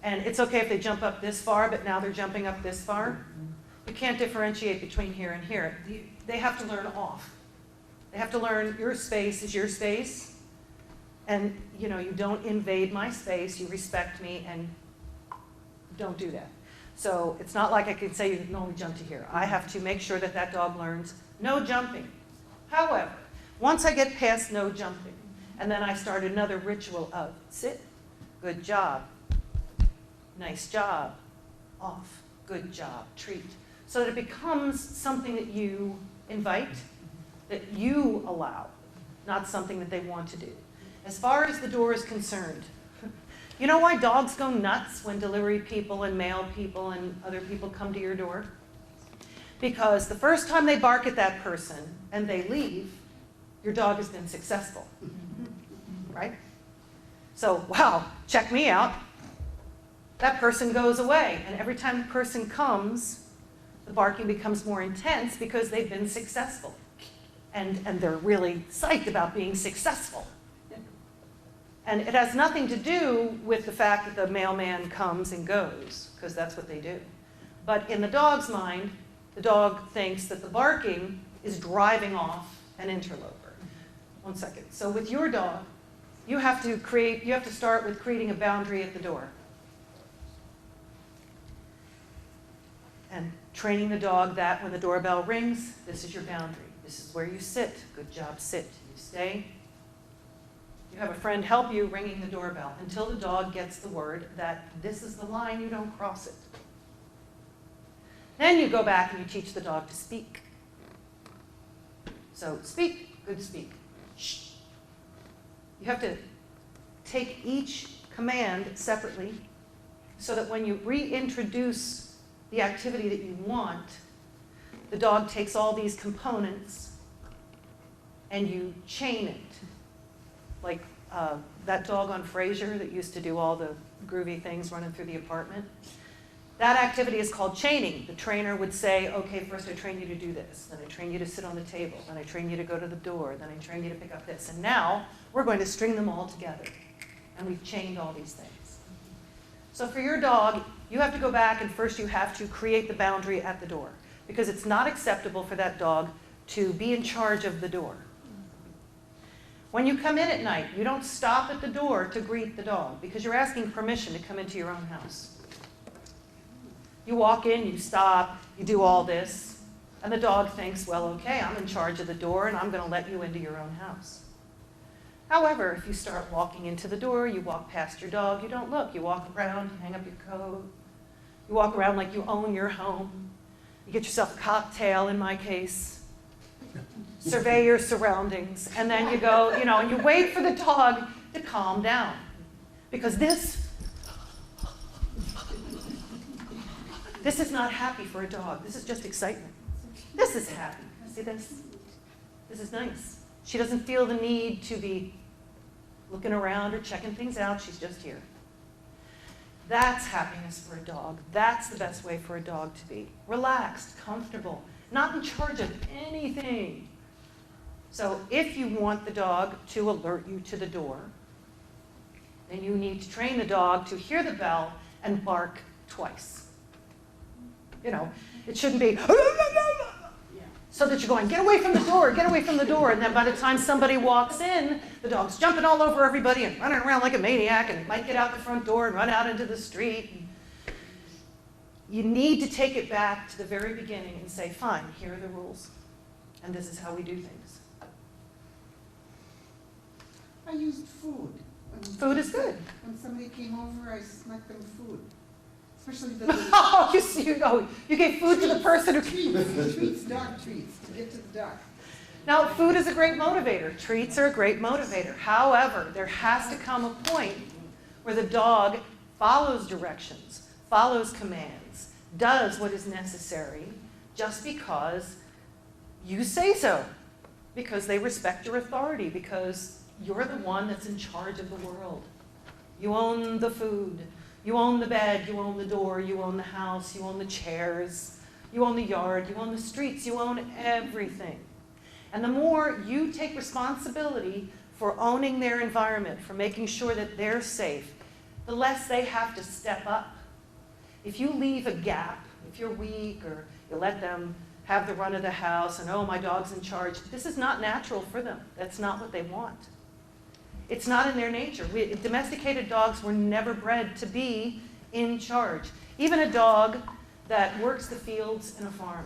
Speaker 1: and it's okay if they jump up this far, but now they're jumping up this far, you can't differentiate between here and here. They have to learn off. They have to learn your space is your space, and you don't invade my space, you respect me, and don't do that. So it's not like I can say you can only jump to here. I have to make sure that that dog learns no jumping. However, once I get past no jumping, and then I start another ritual of sit, good job, nice job, off, good job, treat, so that it becomes something that you invite, that you allow, not something that they want to do. As far as the door is concerned, you know why dogs go nuts when delivery people and mail people and other people come to your door? Because the first time they bark at that person and they leave, your dog has been successful, right? So, wow, check me out. That person goes away, and every time the person comes, the barking becomes more intense because they've been successful. And they're really psyched about being successful. And it has nothing to do with the fact that the mailman comes and goes, because that's what they do. But in the dog's mind, the dog thinks that the barking is driving off an interloper. One second. So with your dog, you have to start with creating a boundary at the door. And training the dog that when the doorbell rings, this is your boundary. This is where you sit. Good job, sit. You stay. You have a friend help you ringing the doorbell until the dog gets the word that this is the line, you don't cross it. Then you go back and you teach the dog to speak. So speak, good speak. Shh. You have to take each command separately so that when you reintroduce the activity that you want, the dog takes all these components and you chain it. Like that dog on Frasier that used to do all the groovy things running through the apartment. That activity is called chaining. The trainer would say, okay, first I train you to do this, then I train you to sit on the table, then I train you to go to the door, then I train you to pick up this. And now we're going to string them all together. And we've chained all these things. So for your dog, you have to go back and first you have to create the boundary at the door, because it's not acceptable for that dog to be in charge of the door. When you come in at night, you don't stop at the door to greet the dog because you're asking permission to come into your own house. You walk in, you stop, you do all this, and the dog thinks, well, okay, I'm in charge of the door and I'm going to let you into your own house. However, if you start walking into the door, you walk past your dog, you don't look, you walk around, you hang up your coat, you walk around like you own your home, you get yourself a cocktail in my case, survey your surroundings, and then you go, and you wait for the dog to calm down. Because this is not happy for a dog. This is just excitement. This is happy. See this? This is nice. She doesn't feel the need to be looking around or checking things out. She's just here. That's happiness for a dog. That's the best way for a dog to be. Relaxed, comfortable, not in charge of anything. So if you want the dog to alert you to the door, then you need to train the dog to hear the bell and bark twice. It shouldn't be, so that you're going, get away from the door, get away from the door. And then by the time somebody walks in, the dog's jumping all over everybody and running around like a maniac, and it might get out the front door and run out into the street. You need to take it back to the very beginning and say, fine, here are the rules. And this is how we do things.
Speaker 4: I used food.
Speaker 1: Food is good.
Speaker 4: When somebody came over, I snuck them food. Especially the little
Speaker 1: Oh, you gave food to the person who...
Speaker 4: treats, dog treats, to get to the dog.
Speaker 1: Now, food is a great motivator. Treats are a great motivator. However, there has to come a point where the dog follows directions, follows commands, does what is necessary just because you say so, because they respect your authority, because you're the one that's in charge of the world. You own the food. You own the bed, you own the door, you own the house, you own the chairs, you own the yard, you own the streets, you own everything. And the more you take responsibility for owning their environment, for making sure that they're safe, the less they have to step up. If you leave a gap, if you're weak or you let them have the run of the house and, oh, my dog's in charge, this is not natural for them. That's not what they want. It's not in their nature. Domesticated dogs were never bred to be in charge. Even a dog that works the fields in a farm.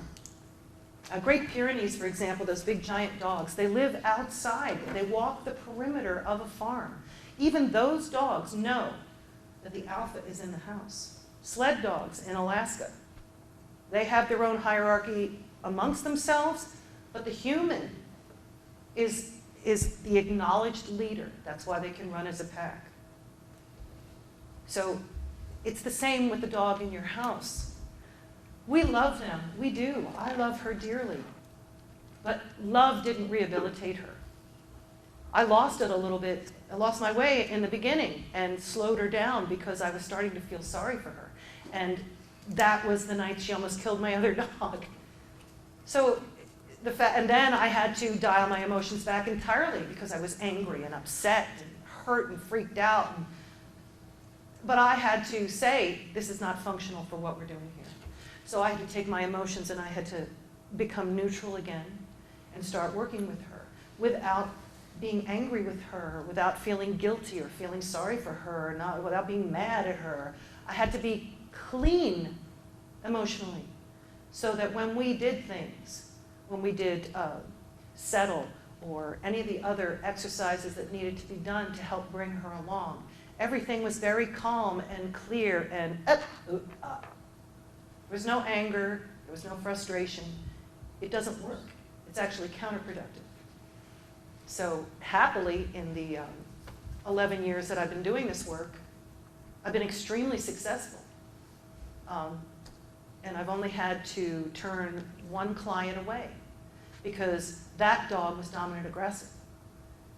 Speaker 1: Great Pyrenees, for example, those big giant dogs, they live outside. They walk the perimeter of a farm. Even those dogs know that the alpha is in the house. Sled dogs in Alaska, they have their own hierarchy amongst themselves, but the human is the acknowledged leader. That's why they can run as a pack. So it's the same with the dog in your house. We love them. We do. I love her dearly. But love didn't rehabilitate her. I lost it a little bit. I lost my way in the beginning and slowed her down because I was starting to feel sorry for her. And that was the night she almost killed my other dog. So and then I had to dial my emotions back entirely because I was angry and upset and hurt and freaked out. But I had to say, this is not functional for what we're doing here. So I had to take my emotions and I had to become neutral again and start working with her without being angry with her, without feeling guilty or feeling sorry for her, without being mad at her. I had to be clean emotionally so that when we did things, when we did settle or any of the other exercises that needed to be done to help bring her along, everything was very calm and clear and up. There was no anger, there was no frustration. It doesn't work. It's actually counterproductive. So happily, in the 11 years that I've been doing this work, I've been extremely successful. And I've only had to turn one client away because that dog was dominant aggressive.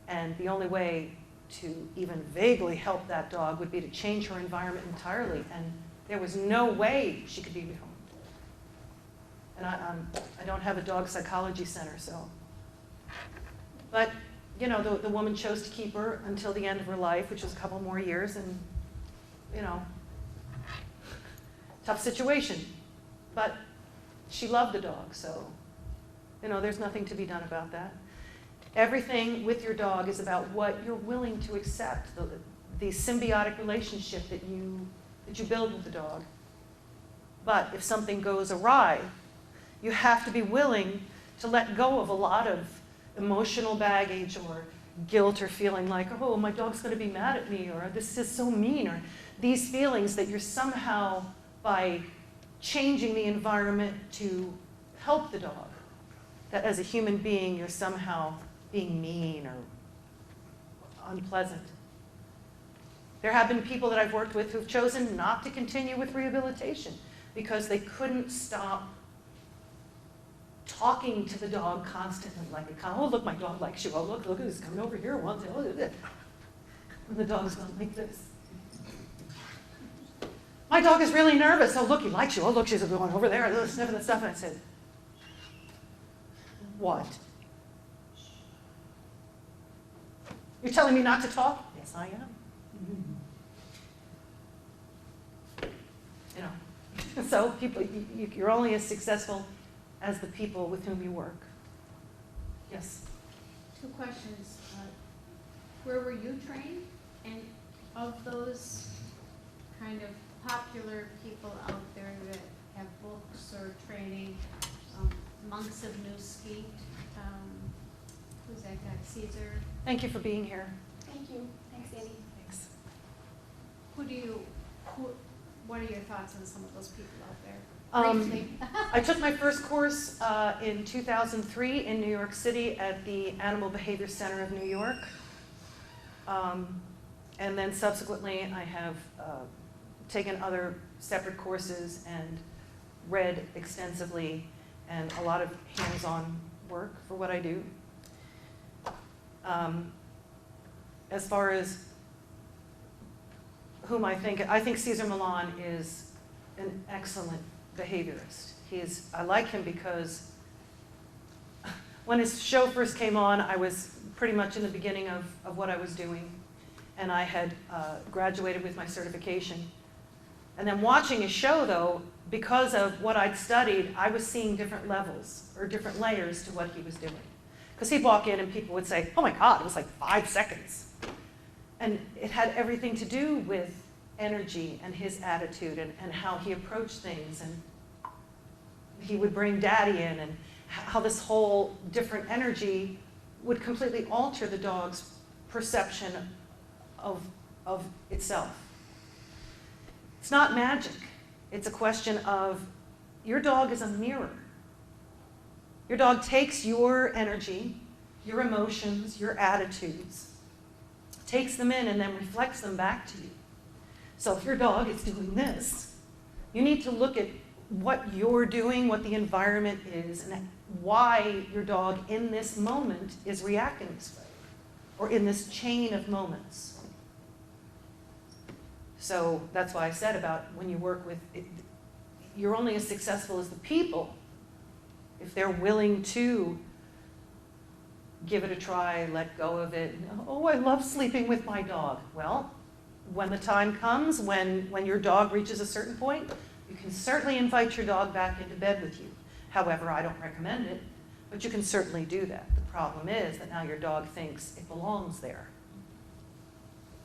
Speaker 1: And the only way to even vaguely help that dog would be to change her environment entirely and There was no way she could be rehomed. And I don't have a dog psychology center, so. But, you know, the woman chose to keep her until the end of her life, which was a couple more years, and, you know, tough situation. But she loved the dog, so, you know, there's nothing to be done about that. Everything with your dog is about what you're willing to accept, the symbiotic relationship that you build with the dog. But if something goes awry, you have to be willing to let go of a lot of emotional baggage or guilt or feeling like, oh, my dog's going to be mad at me, or this is so mean, or these feelings that you're somehow, by changing the environment to help the dog, that as a human being you're somehow being mean or unpleasant. There have been people that I've worked with who've chosen not to continue with rehabilitation because they couldn't stop talking to the dog constantly, like, oh, look, my dog likes you. Oh, look, he's coming over here once. Oh, and the dog's going like this. My dog is really nervous. Oh, look, he likes you. Oh, look, she's going over there, sniffing the stuff. And I said, what? You're telling me not to talk? Yes, I am. You know, so people, you're only as successful as the people with whom you work. Yes?
Speaker 2: 2 questions. Where were you trained? And of those kind of popular people out there that have books or training, Monks of New Skeet, who's that guy, Caesar?
Speaker 1: Thank you for being here.
Speaker 6: Thank you. Thanks, Annie.
Speaker 1: Thanks.
Speaker 2: What are your thoughts on some of those people out there? Briefly.
Speaker 1: I took my first course in 2003 in New York City at the Animal Behavior Center of New York. And then subsequently I have taken other separate courses and read extensively and a lot of hands-on work for what I do. As far as whom I think Cesar Millan is an excellent behaviorist. I like him because when his show first came on, I was pretty much in the beginning of what I was doing, and I had graduated with my certification. And then watching his show, though, because of what I'd studied, I was seeing different levels or different layers to what he was doing. Because he'd walk in and people would say, oh my God, it was like 5 seconds. And it had everything to do with energy and his attitude and how he approached things. And he would bring Daddy in, and how this whole different energy would completely alter the dog's perception of itself. It's not magic. It's a question of your dog is a mirror. Your dog takes your energy, your emotions, your attitudes, takes them in and then reflects them back to you. So if your dog is doing this, you need to look at what you're doing, what the environment is, and why your dog in this moment is reacting this way, or in this chain of moments. So that's why I said about when you work with, you're only as successful as the people if they're willing to give it a try, let go of it. Oh, I love sleeping with my dog. Well, when the time comes, when your dog reaches a certain point, you can certainly invite your dog back into bed with you. However, I don't recommend it, but you can certainly do that. The problem is that now your dog thinks it belongs there.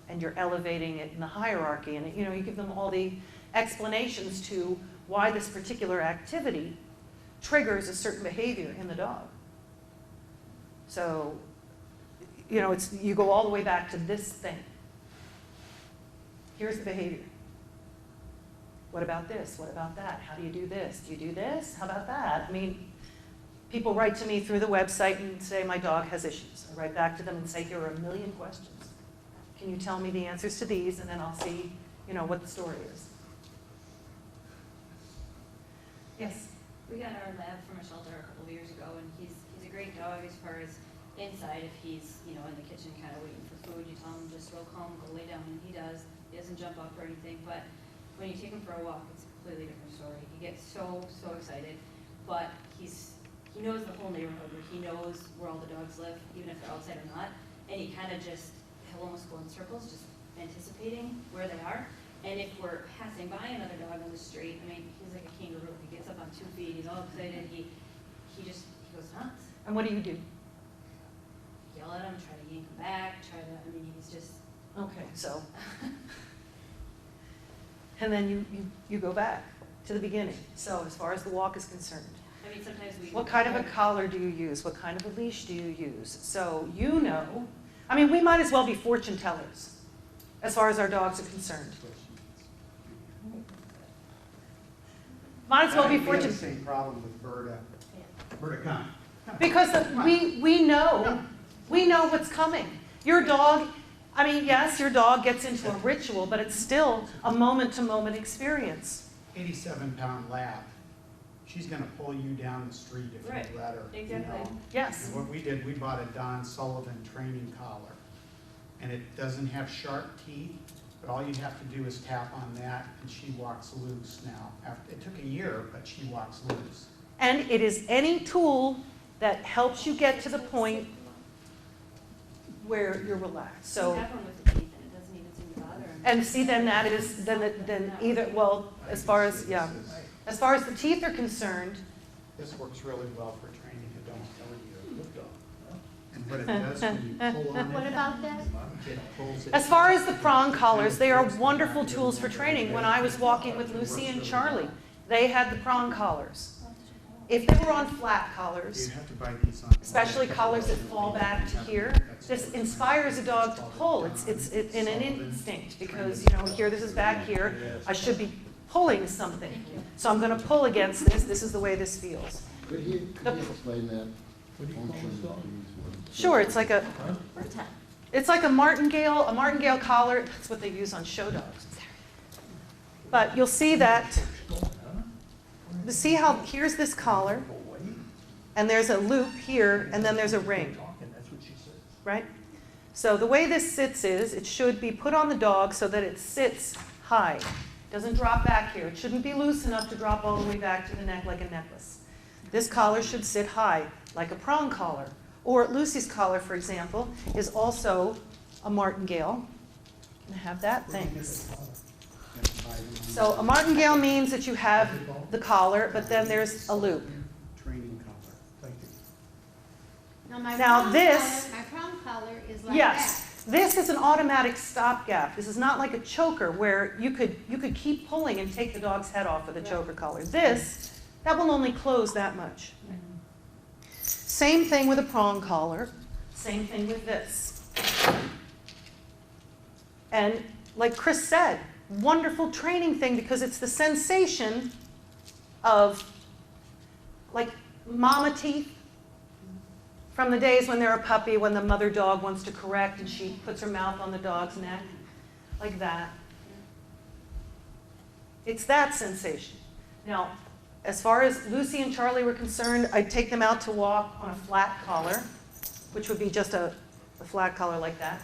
Speaker 1: And you're elevating it in the hierarchy, and you give them all the explanations to why this particular activity triggers a certain behavior in the dog. So, you go all the way back to this thing. Here's the behavior. What about this? What about that? How do you do this? Do you do this? How about that? I mean, people write to me through the website and say, my dog has issues. I write back to them and say, here are a million questions. Can you tell me the answers to these? And then I'll see, what the story is. Yes?
Speaker 6: We got our lab from a shelter a couple of years ago, and he's a great dog as far as inside. If he's, in the kitchen kind of waiting for food, you tell him just real calm, go lay down, and he does. He doesn't jump up or anything, but when you take him for a walk, it's a completely different story. He gets so excited, but he knows the whole neighborhood, where he knows where all the dogs live, even if they're outside or not, and he kind of he'll almost go in circles, just anticipating where they are. And if we're passing by another dog on the street, I mean, he's like a kangaroo. He gets up on 2 feet, he's all excited, he goes nuts.
Speaker 1: And what do you do?
Speaker 6: Yell at him, try to yank him back, he's just.
Speaker 1: Okay, so. And then you go back to the beginning. So as far as the walk is concerned,
Speaker 6: I mean, sometimes we.
Speaker 1: what kind of a collar do you use? What kind of a leash do you use? So you know, I mean, we might as well be fortune tellers as far as our dogs are concerned. Might as well be
Speaker 7: We have the
Speaker 1: fortune,
Speaker 7: same problem with Berta. Berta, come.
Speaker 1: because we know what's coming. Your dog, I mean, yes, your dog gets into a ritual, but it's still a moment-to-moment experience.
Speaker 7: 87-pound lab. She's gonna pull you down the street if
Speaker 6: Right,
Speaker 7: you let her. you
Speaker 6: exactly.
Speaker 7: know.
Speaker 1: Yes.
Speaker 7: And what we did, we bought a Don Sullivan training collar. And it doesn't have sharp teeth, but all you have to do is tap on that and she walks loose now. It took a year, but she walks loose.
Speaker 1: And it is any tool that helps you get to the point where you're relaxed.
Speaker 6: We
Speaker 1: So,
Speaker 6: have one with the teeth, and it doesn't even seem to bother him.
Speaker 1: and see, then that is, then either, well, as far as the teeth are concerned,
Speaker 7: This works really well for training a dog. And what it does when you pull on it.
Speaker 2: What about that?
Speaker 7: It pulls it.
Speaker 1: as far as the prong collars, they are wonderful tools for training. When I was walking with Lucy and Charlie, they had the prong collars. If they were on flat collars,
Speaker 7: You have to buy these on.
Speaker 1: especially collars that fall back to here, this inspires a dog to pull. It's in an instinct, because, you know, here, this is back here, I should be pulling something. So I'm gonna pull against this, this is the way this feels.
Speaker 8: Could you explain that function?
Speaker 1: Sure, it's like a martingale collar, that's what they use on show dogs. But you'll see that, see how, here's this collar, and there's a loop here, and then there's a ring, right? So the way this sits is, it should be put on the dog so that it sits high. Doesn't drop back here. It shouldn't be loose enough to drop all the way back to the neck like a necklace. This collar should sit high, like a prong collar. Or Lucy's collar, for example, is also a martingale. Can I have that? Thanks. So a martingale means that you have the collar, but then there's a loop.
Speaker 7: Training collar.
Speaker 3: Thank you.
Speaker 2: Now, my
Speaker 1: Now
Speaker 2: prong
Speaker 1: this-
Speaker 2: collar, my prong collar is like
Speaker 1: Yes,
Speaker 2: that.
Speaker 1: this is an automatic stopgap. This is not like a choker where you could keep pulling and take the dog's head off with a choker collar. This, that will only close that much. Same thing with a prong collar, same thing with this. And like Chris said, wonderful training thing, because it's the sensation of like mama teeth from the days when they're a puppy, when the mother dog wants to correct and she puts her mouth on the dog's neck, like that. It's that sensation. Now, as far as Lucy and Charlie were concerned, I'd take them out to walk on a flat collar, which would be just a flat collar like that,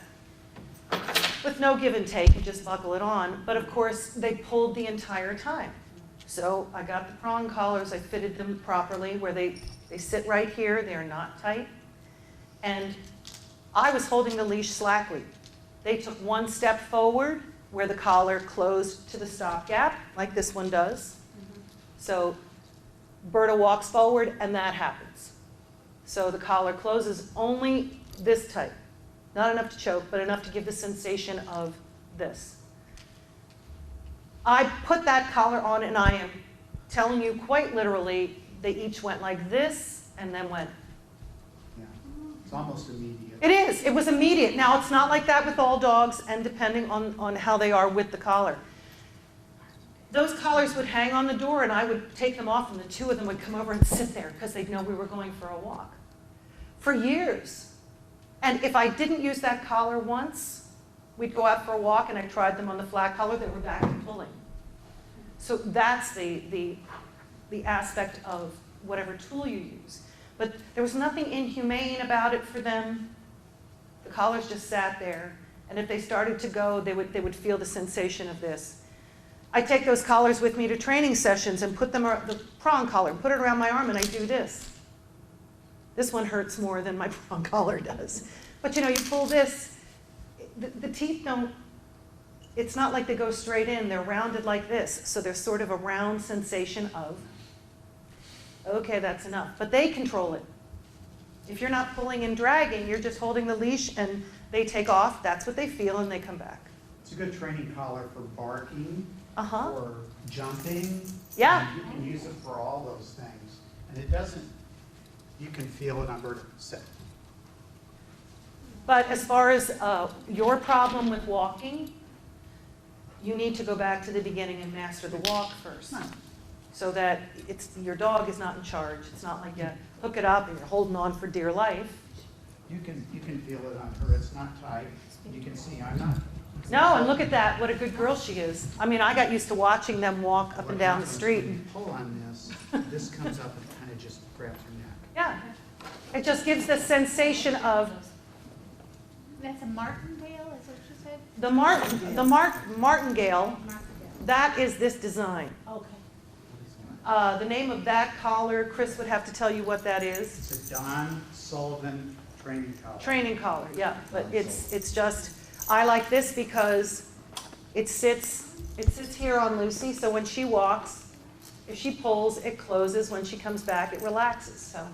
Speaker 1: with no give and take, you just buckle it on. But of course, they pulled the entire time. So I got the prong collars, I fitted them properly where they sit right here, they are not tight. And I was holding the leash slackly. They took one step forward where the collar closed to the stopgap, like this one does. So Berta walks forward and that happens. So the collar closes only this tight. Not enough to choke, but enough to give the sensation of this. I put that collar on, and I am telling you quite literally, they each went like this and then went.
Speaker 7: Yeah, it's almost immediate.
Speaker 1: It is. It was immediate. Now, it's not like that with all dogs, and depending on how they are with the collar. Those collars would hang on the door, and I would take them off, and the two of them would come over and sit there because they'd know we were going for a walk. For years. And if I didn't use that collar once, we'd go out for a walk, and I tried them on the flat collar, they were back to pulling. So that's the aspect of whatever tool you use. But there was nothing inhumane about it for them. The collars just sat there, and if they started to go, they would feel the sensation of this. I take those collars with me to training sessions and put them, the prong collar, put it around my arm and I do this. This one hurts more than my prong collar does. But you know, you pull this, the teeth don't, it's not like they go straight in, they're rounded like this. So there's sort of a round sensation of, okay, that's enough. But they control it. If you're not pulling and dragging, you're just holding the leash and they take off, that's what they feel, and they come back.
Speaker 7: It's a good training collar for barking,
Speaker 1: Uh-huh.
Speaker 7: or jumping.
Speaker 1: Yeah.
Speaker 7: You can use it for all those things. And it doesn't, you can feel it under,
Speaker 1: But as far as your problem with walking, you need to go back to the beginning and master the walk first. So that your dog is not in charge. It's not like you hook it up and you're holding on for dear life.
Speaker 7: you can feel it on her, it's not tight. You can see, I'm not.
Speaker 1: No, and look at that, what a good girl she is. I mean, I got used to watching them walk up and down the street.
Speaker 7: When you pull on this comes up and kind of just grabs your neck.
Speaker 1: Yeah, it just gives the sensation of
Speaker 2: That's a martingale, is what you said?
Speaker 1: the martingale. That is this design.
Speaker 2: Okay.
Speaker 1: The name of that collar, Chris would have to tell you what that is.
Speaker 7: It's a Don Sullivan training collar.
Speaker 1: Training collar, yeah, but it's just, I like this because it sits here on Lucy, so when she walks, if she pulls, it closes. When she comes back, it relaxes. So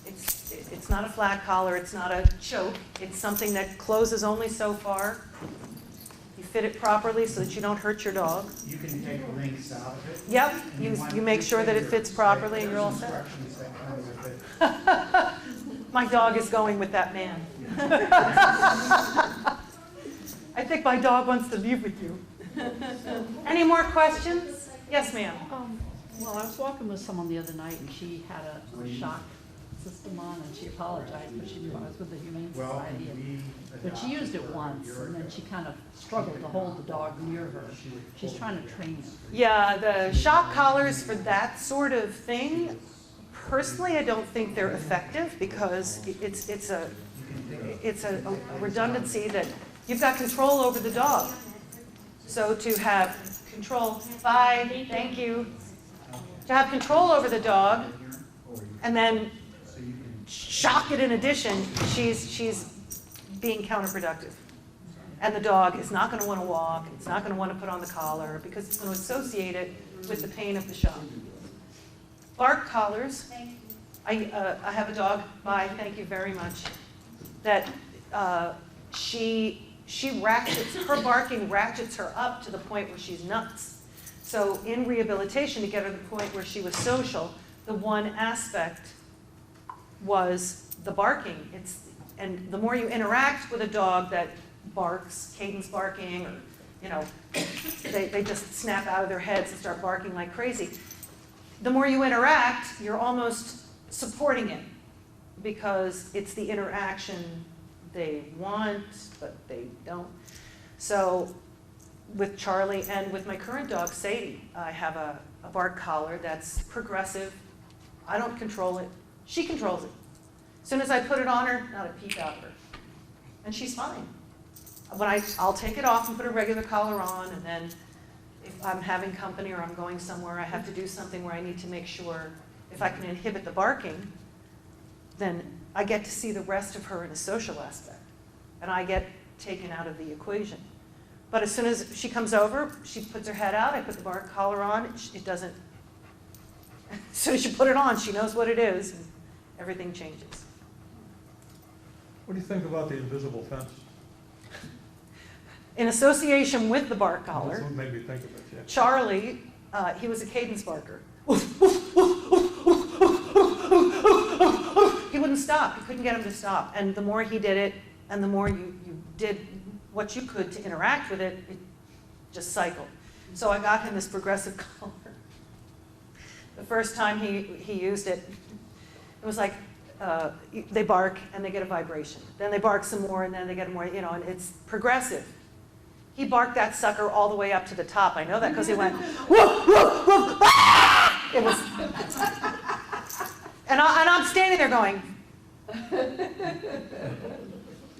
Speaker 1: it's not a flat collar, it's not a choke. It's something that closes only so far. You fit it properly so that you don't hurt your dog.
Speaker 7: You can take links out of it.
Speaker 1: Yep,
Speaker 7: and
Speaker 1: you make sure that it fits properly and you're all set.
Speaker 7: Instructions that come with it.
Speaker 1: My dog is going with that man. I think my dog wants to live with you. Any more questions? Yes, ma'am.
Speaker 9: Well, I was walking with someone the other night, and she had a shock system on, and she apologized, but she knew I was with the Humane
Speaker 7: Well,
Speaker 9: Society. But she used it once, and then she kind of struggled to hold the dog near her. She's trying to train it.
Speaker 1: Yeah, the shock collars for that sort of thing, personally, I don't think they're effective because it's a redundancy that you've got control over the dog. So to have control, bye, thank you. To have control over the dog and then shock it in addition, she's being counterproductive. And the dog is not going to want to walk, it's not going to want to put on the collar because it's going to associate it with the pain of the shock. Bark collars, I have a dog, bye, thank you very much, that she ratchets, her barking ratchets her up to the point where she's nuts. So in rehabilitation, to get her to the point where she was social, the one aspect was the barking. And the more you interact with a dog that barks, cadence barking, or they just snap out of their heads and start barking like crazy. The more you interact, you're almost supporting it because it's the interaction they want, but they don't. So with Charlie and with my current dog, Sadie, I have a bark collar that's progressive. I don't control it. She controls it. As soon as I put it on her, not a peep out of her. And she's fine. I'll take it off and put a regular collar on, and then if I'm having company or I'm going somewhere, I have to do something where I need to make sure if I can inhibit the barking, then I get to see the rest of her in a social aspect. And I get taken out of the equation. But as soon as she comes over, she puts her head out, I put the bark collar on, it doesn't, as soon as you put it on, she knows what it is, and everything changes.
Speaker 3: What do you think about the invisible fence?
Speaker 1: In association with the bark collar,
Speaker 3: That's what made me think of it, yeah.
Speaker 1: Charlie, he was a cadence barker. He wouldn't stop. You couldn't get him to stop. And the more he did it, and the more you did what you could to interact with it, it just cycled. So I got him this progressive collar. The first time he used it, it was like they bark and they get a vibration. Then they bark some more and then they get more, and it's progressive. He barked that sucker all the way up to the top. I know that because he went, woof, woof, woof, ah! It was, and I'm standing there going,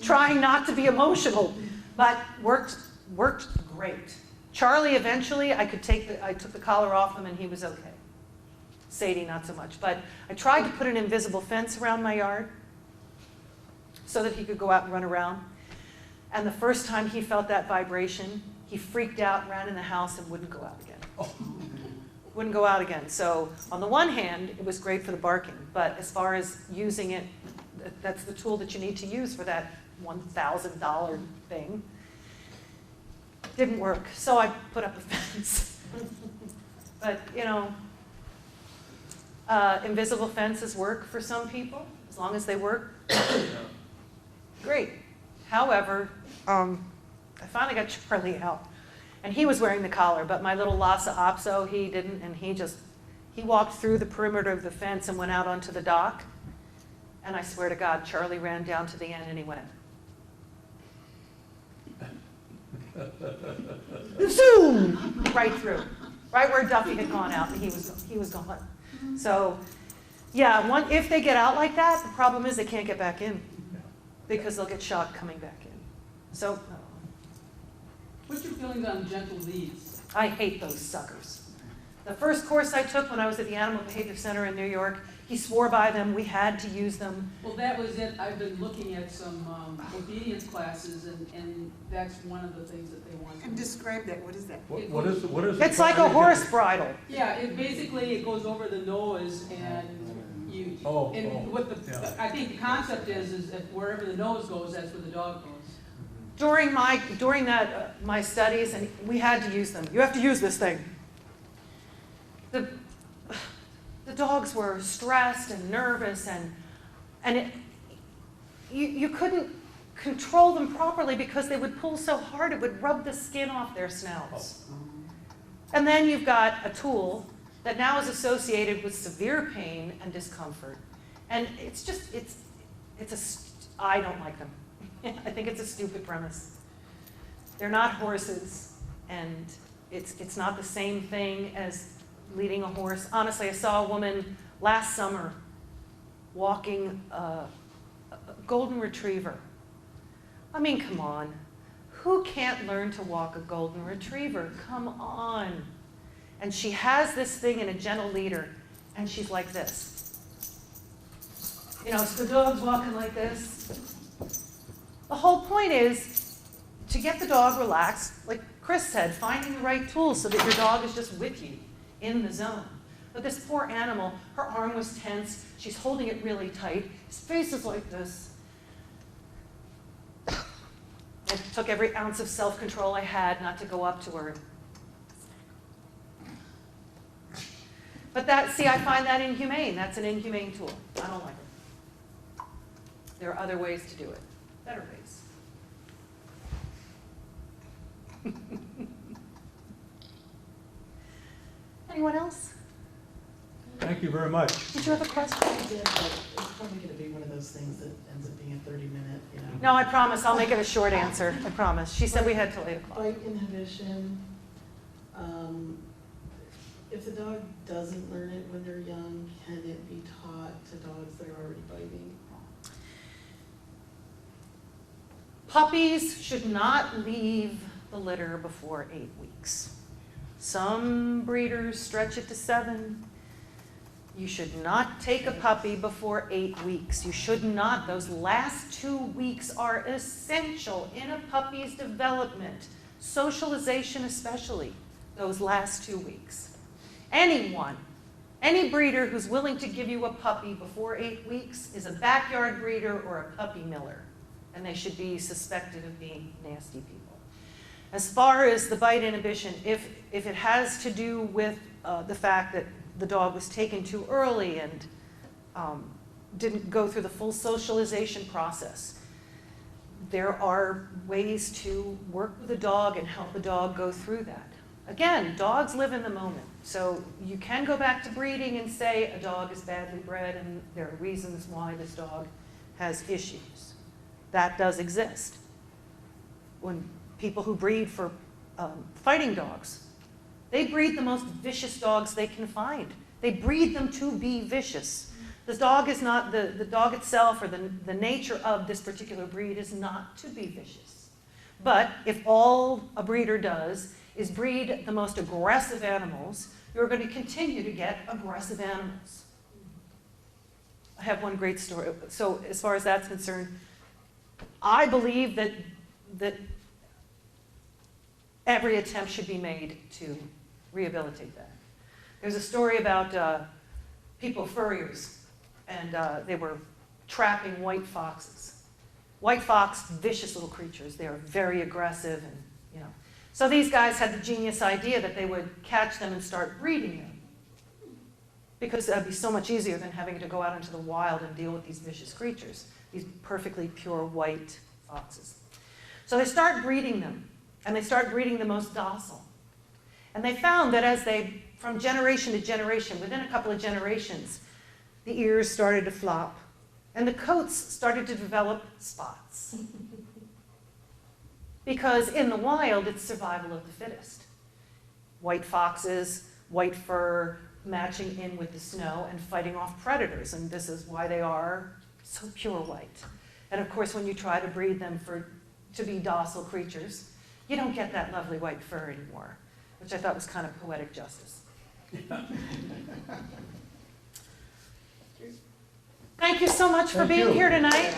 Speaker 1: trying not to be emotional, but worked great. Charlie, eventually, I took the collar off him and he was okay. Sadie, not so much. But I tried to put an invisible fence around my yard so that he could go out and run around. And the first time he felt that vibration, he freaked out, ran in the house, and wouldn't go out again. Wouldn't go out again. So on the one hand, it was great for the barking, but as far as using it, that's the tool that you need to use for that $1,000 thing. Didn't work, so I put up a fence. But, you know, invisible fences work for some people, as long as they work. Great. However, I finally got Charlie out. And he was wearing the collar, but my little Lhasa Apso, he didn't, and he walked through the perimeter of the fence and went out onto the dock. And I swear to God, Charlie ran down to the end and he went. Zoom! Right through. Right where Duffy had gone out, and he was gone. So, yeah, if they get out like that, the problem is they can't get back in because they'll get shocked coming back in. So,
Speaker 5: What's your feelings on gentle leads?
Speaker 1: I hate those suckers. The first course I took when I was at the Animal Behavior Center in New York, he swore by them. We had to use them.
Speaker 5: Well, that was it. I've been looking at some obedience classes, and that's one of the things that they want.
Speaker 4: And describe that, what is that?
Speaker 3: What is it?
Speaker 1: It's like a horse bridle.
Speaker 5: Yeah, it goes over the nose, and you. I think the concept is that wherever the nose goes, that's where the dog goes.
Speaker 1: During my studies, and we had to use them. You have to use this thing. The dogs were stressed and nervous, and you couldn't control them properly because they would pull so hard it would rub the skin off their snouts. And then you've got a tool that now is associated with severe pain and discomfort. And I don't like them. I think it's a stupid premise. They're not horses, and it's not the same thing as leading a horse. Honestly, I saw a woman last summer walking a golden retriever. I mean, come on. Who can't learn to walk a golden retriever? Come on. And she has this thing in a gentle leader, and she's like this. You know, so the dog's walking like this. The whole point is to get the dog relaxed, like Chris said, finding the right tools so that your dog is just with you in the zone. But this poor animal, her arm was tense, she's holding it really tight, his face is like this. It took every ounce of self-control I had not to go up to her. But I find that inhumane. That's an inhumane tool. I don't like it. There are other ways to do it. Better ways. Anyone else?
Speaker 3: Thank you very much.
Speaker 1: Did you have a question?
Speaker 10: I did, but it's probably gonna be one of those things that ends up being a 30-minute, you know.
Speaker 1: No, I promise. I'll make it a short answer. I promise. She said we had till 8 o'clock.
Speaker 10: Bite inhibition, if the dog doesn't learn it when they're young, can it be taught to dogs that are already biting?
Speaker 1: Puppies should not leave the litter before 8 weeks. Some breeders stretch it to 7. You should not take a puppy before 8 weeks. You should not. Those last 2 weeks are essential in a puppy's development, socialization especially, those last 2 weeks. Anyone, any breeder who's willing to give you a puppy before 8 weeks is a backyard breeder or a puppy miller, and they should be suspected of being nasty people. As far as the bite inhibition, if it has to do with the fact that the dog was taken too early and didn't go through the full socialization process, there are ways to work with the dog and help the dog go through that. Again, dogs live in the moment. So you can go back to breeding and say a dog is badly bred and there are reasons why this dog has issues. That does exist. When people who breed for fighting dogs, they breed the most vicious dogs they can find. They breed them to be vicious. The dog is not, the dog itself or the nature of this particular breed is not to be vicious. But if all a breeder does is breed the most aggressive animals, you're going to continue to get aggressive animals. I have one great story. So as far as that's concerned, I believe that every attempt should be made to rehabilitate that. There's a story about people, furriers, and they were trapping white foxes. White fox, vicious little creatures. They are very aggressive, and you know. So these guys had the genius idea that they would catch them and start breeding them, because that'd be so much easier than having to go out into the wild and deal with these vicious creatures, these perfectly pure white foxes. So they start breeding them, and they start breeding the most docile. And they found that as they, from generation to generation, within a couple of generations, the ears started to flop, and the coats started to develop spots. Because in the wild, it's survival of the fittest. White foxes, white fur, matching in with the snow and fighting off predators, and this is why they are so pure white. And of course, when you try to breed them to be docile creatures, you don't get that lovely white fur anymore, which I thought was kind of poetic justice. Thank you so much for being here tonight.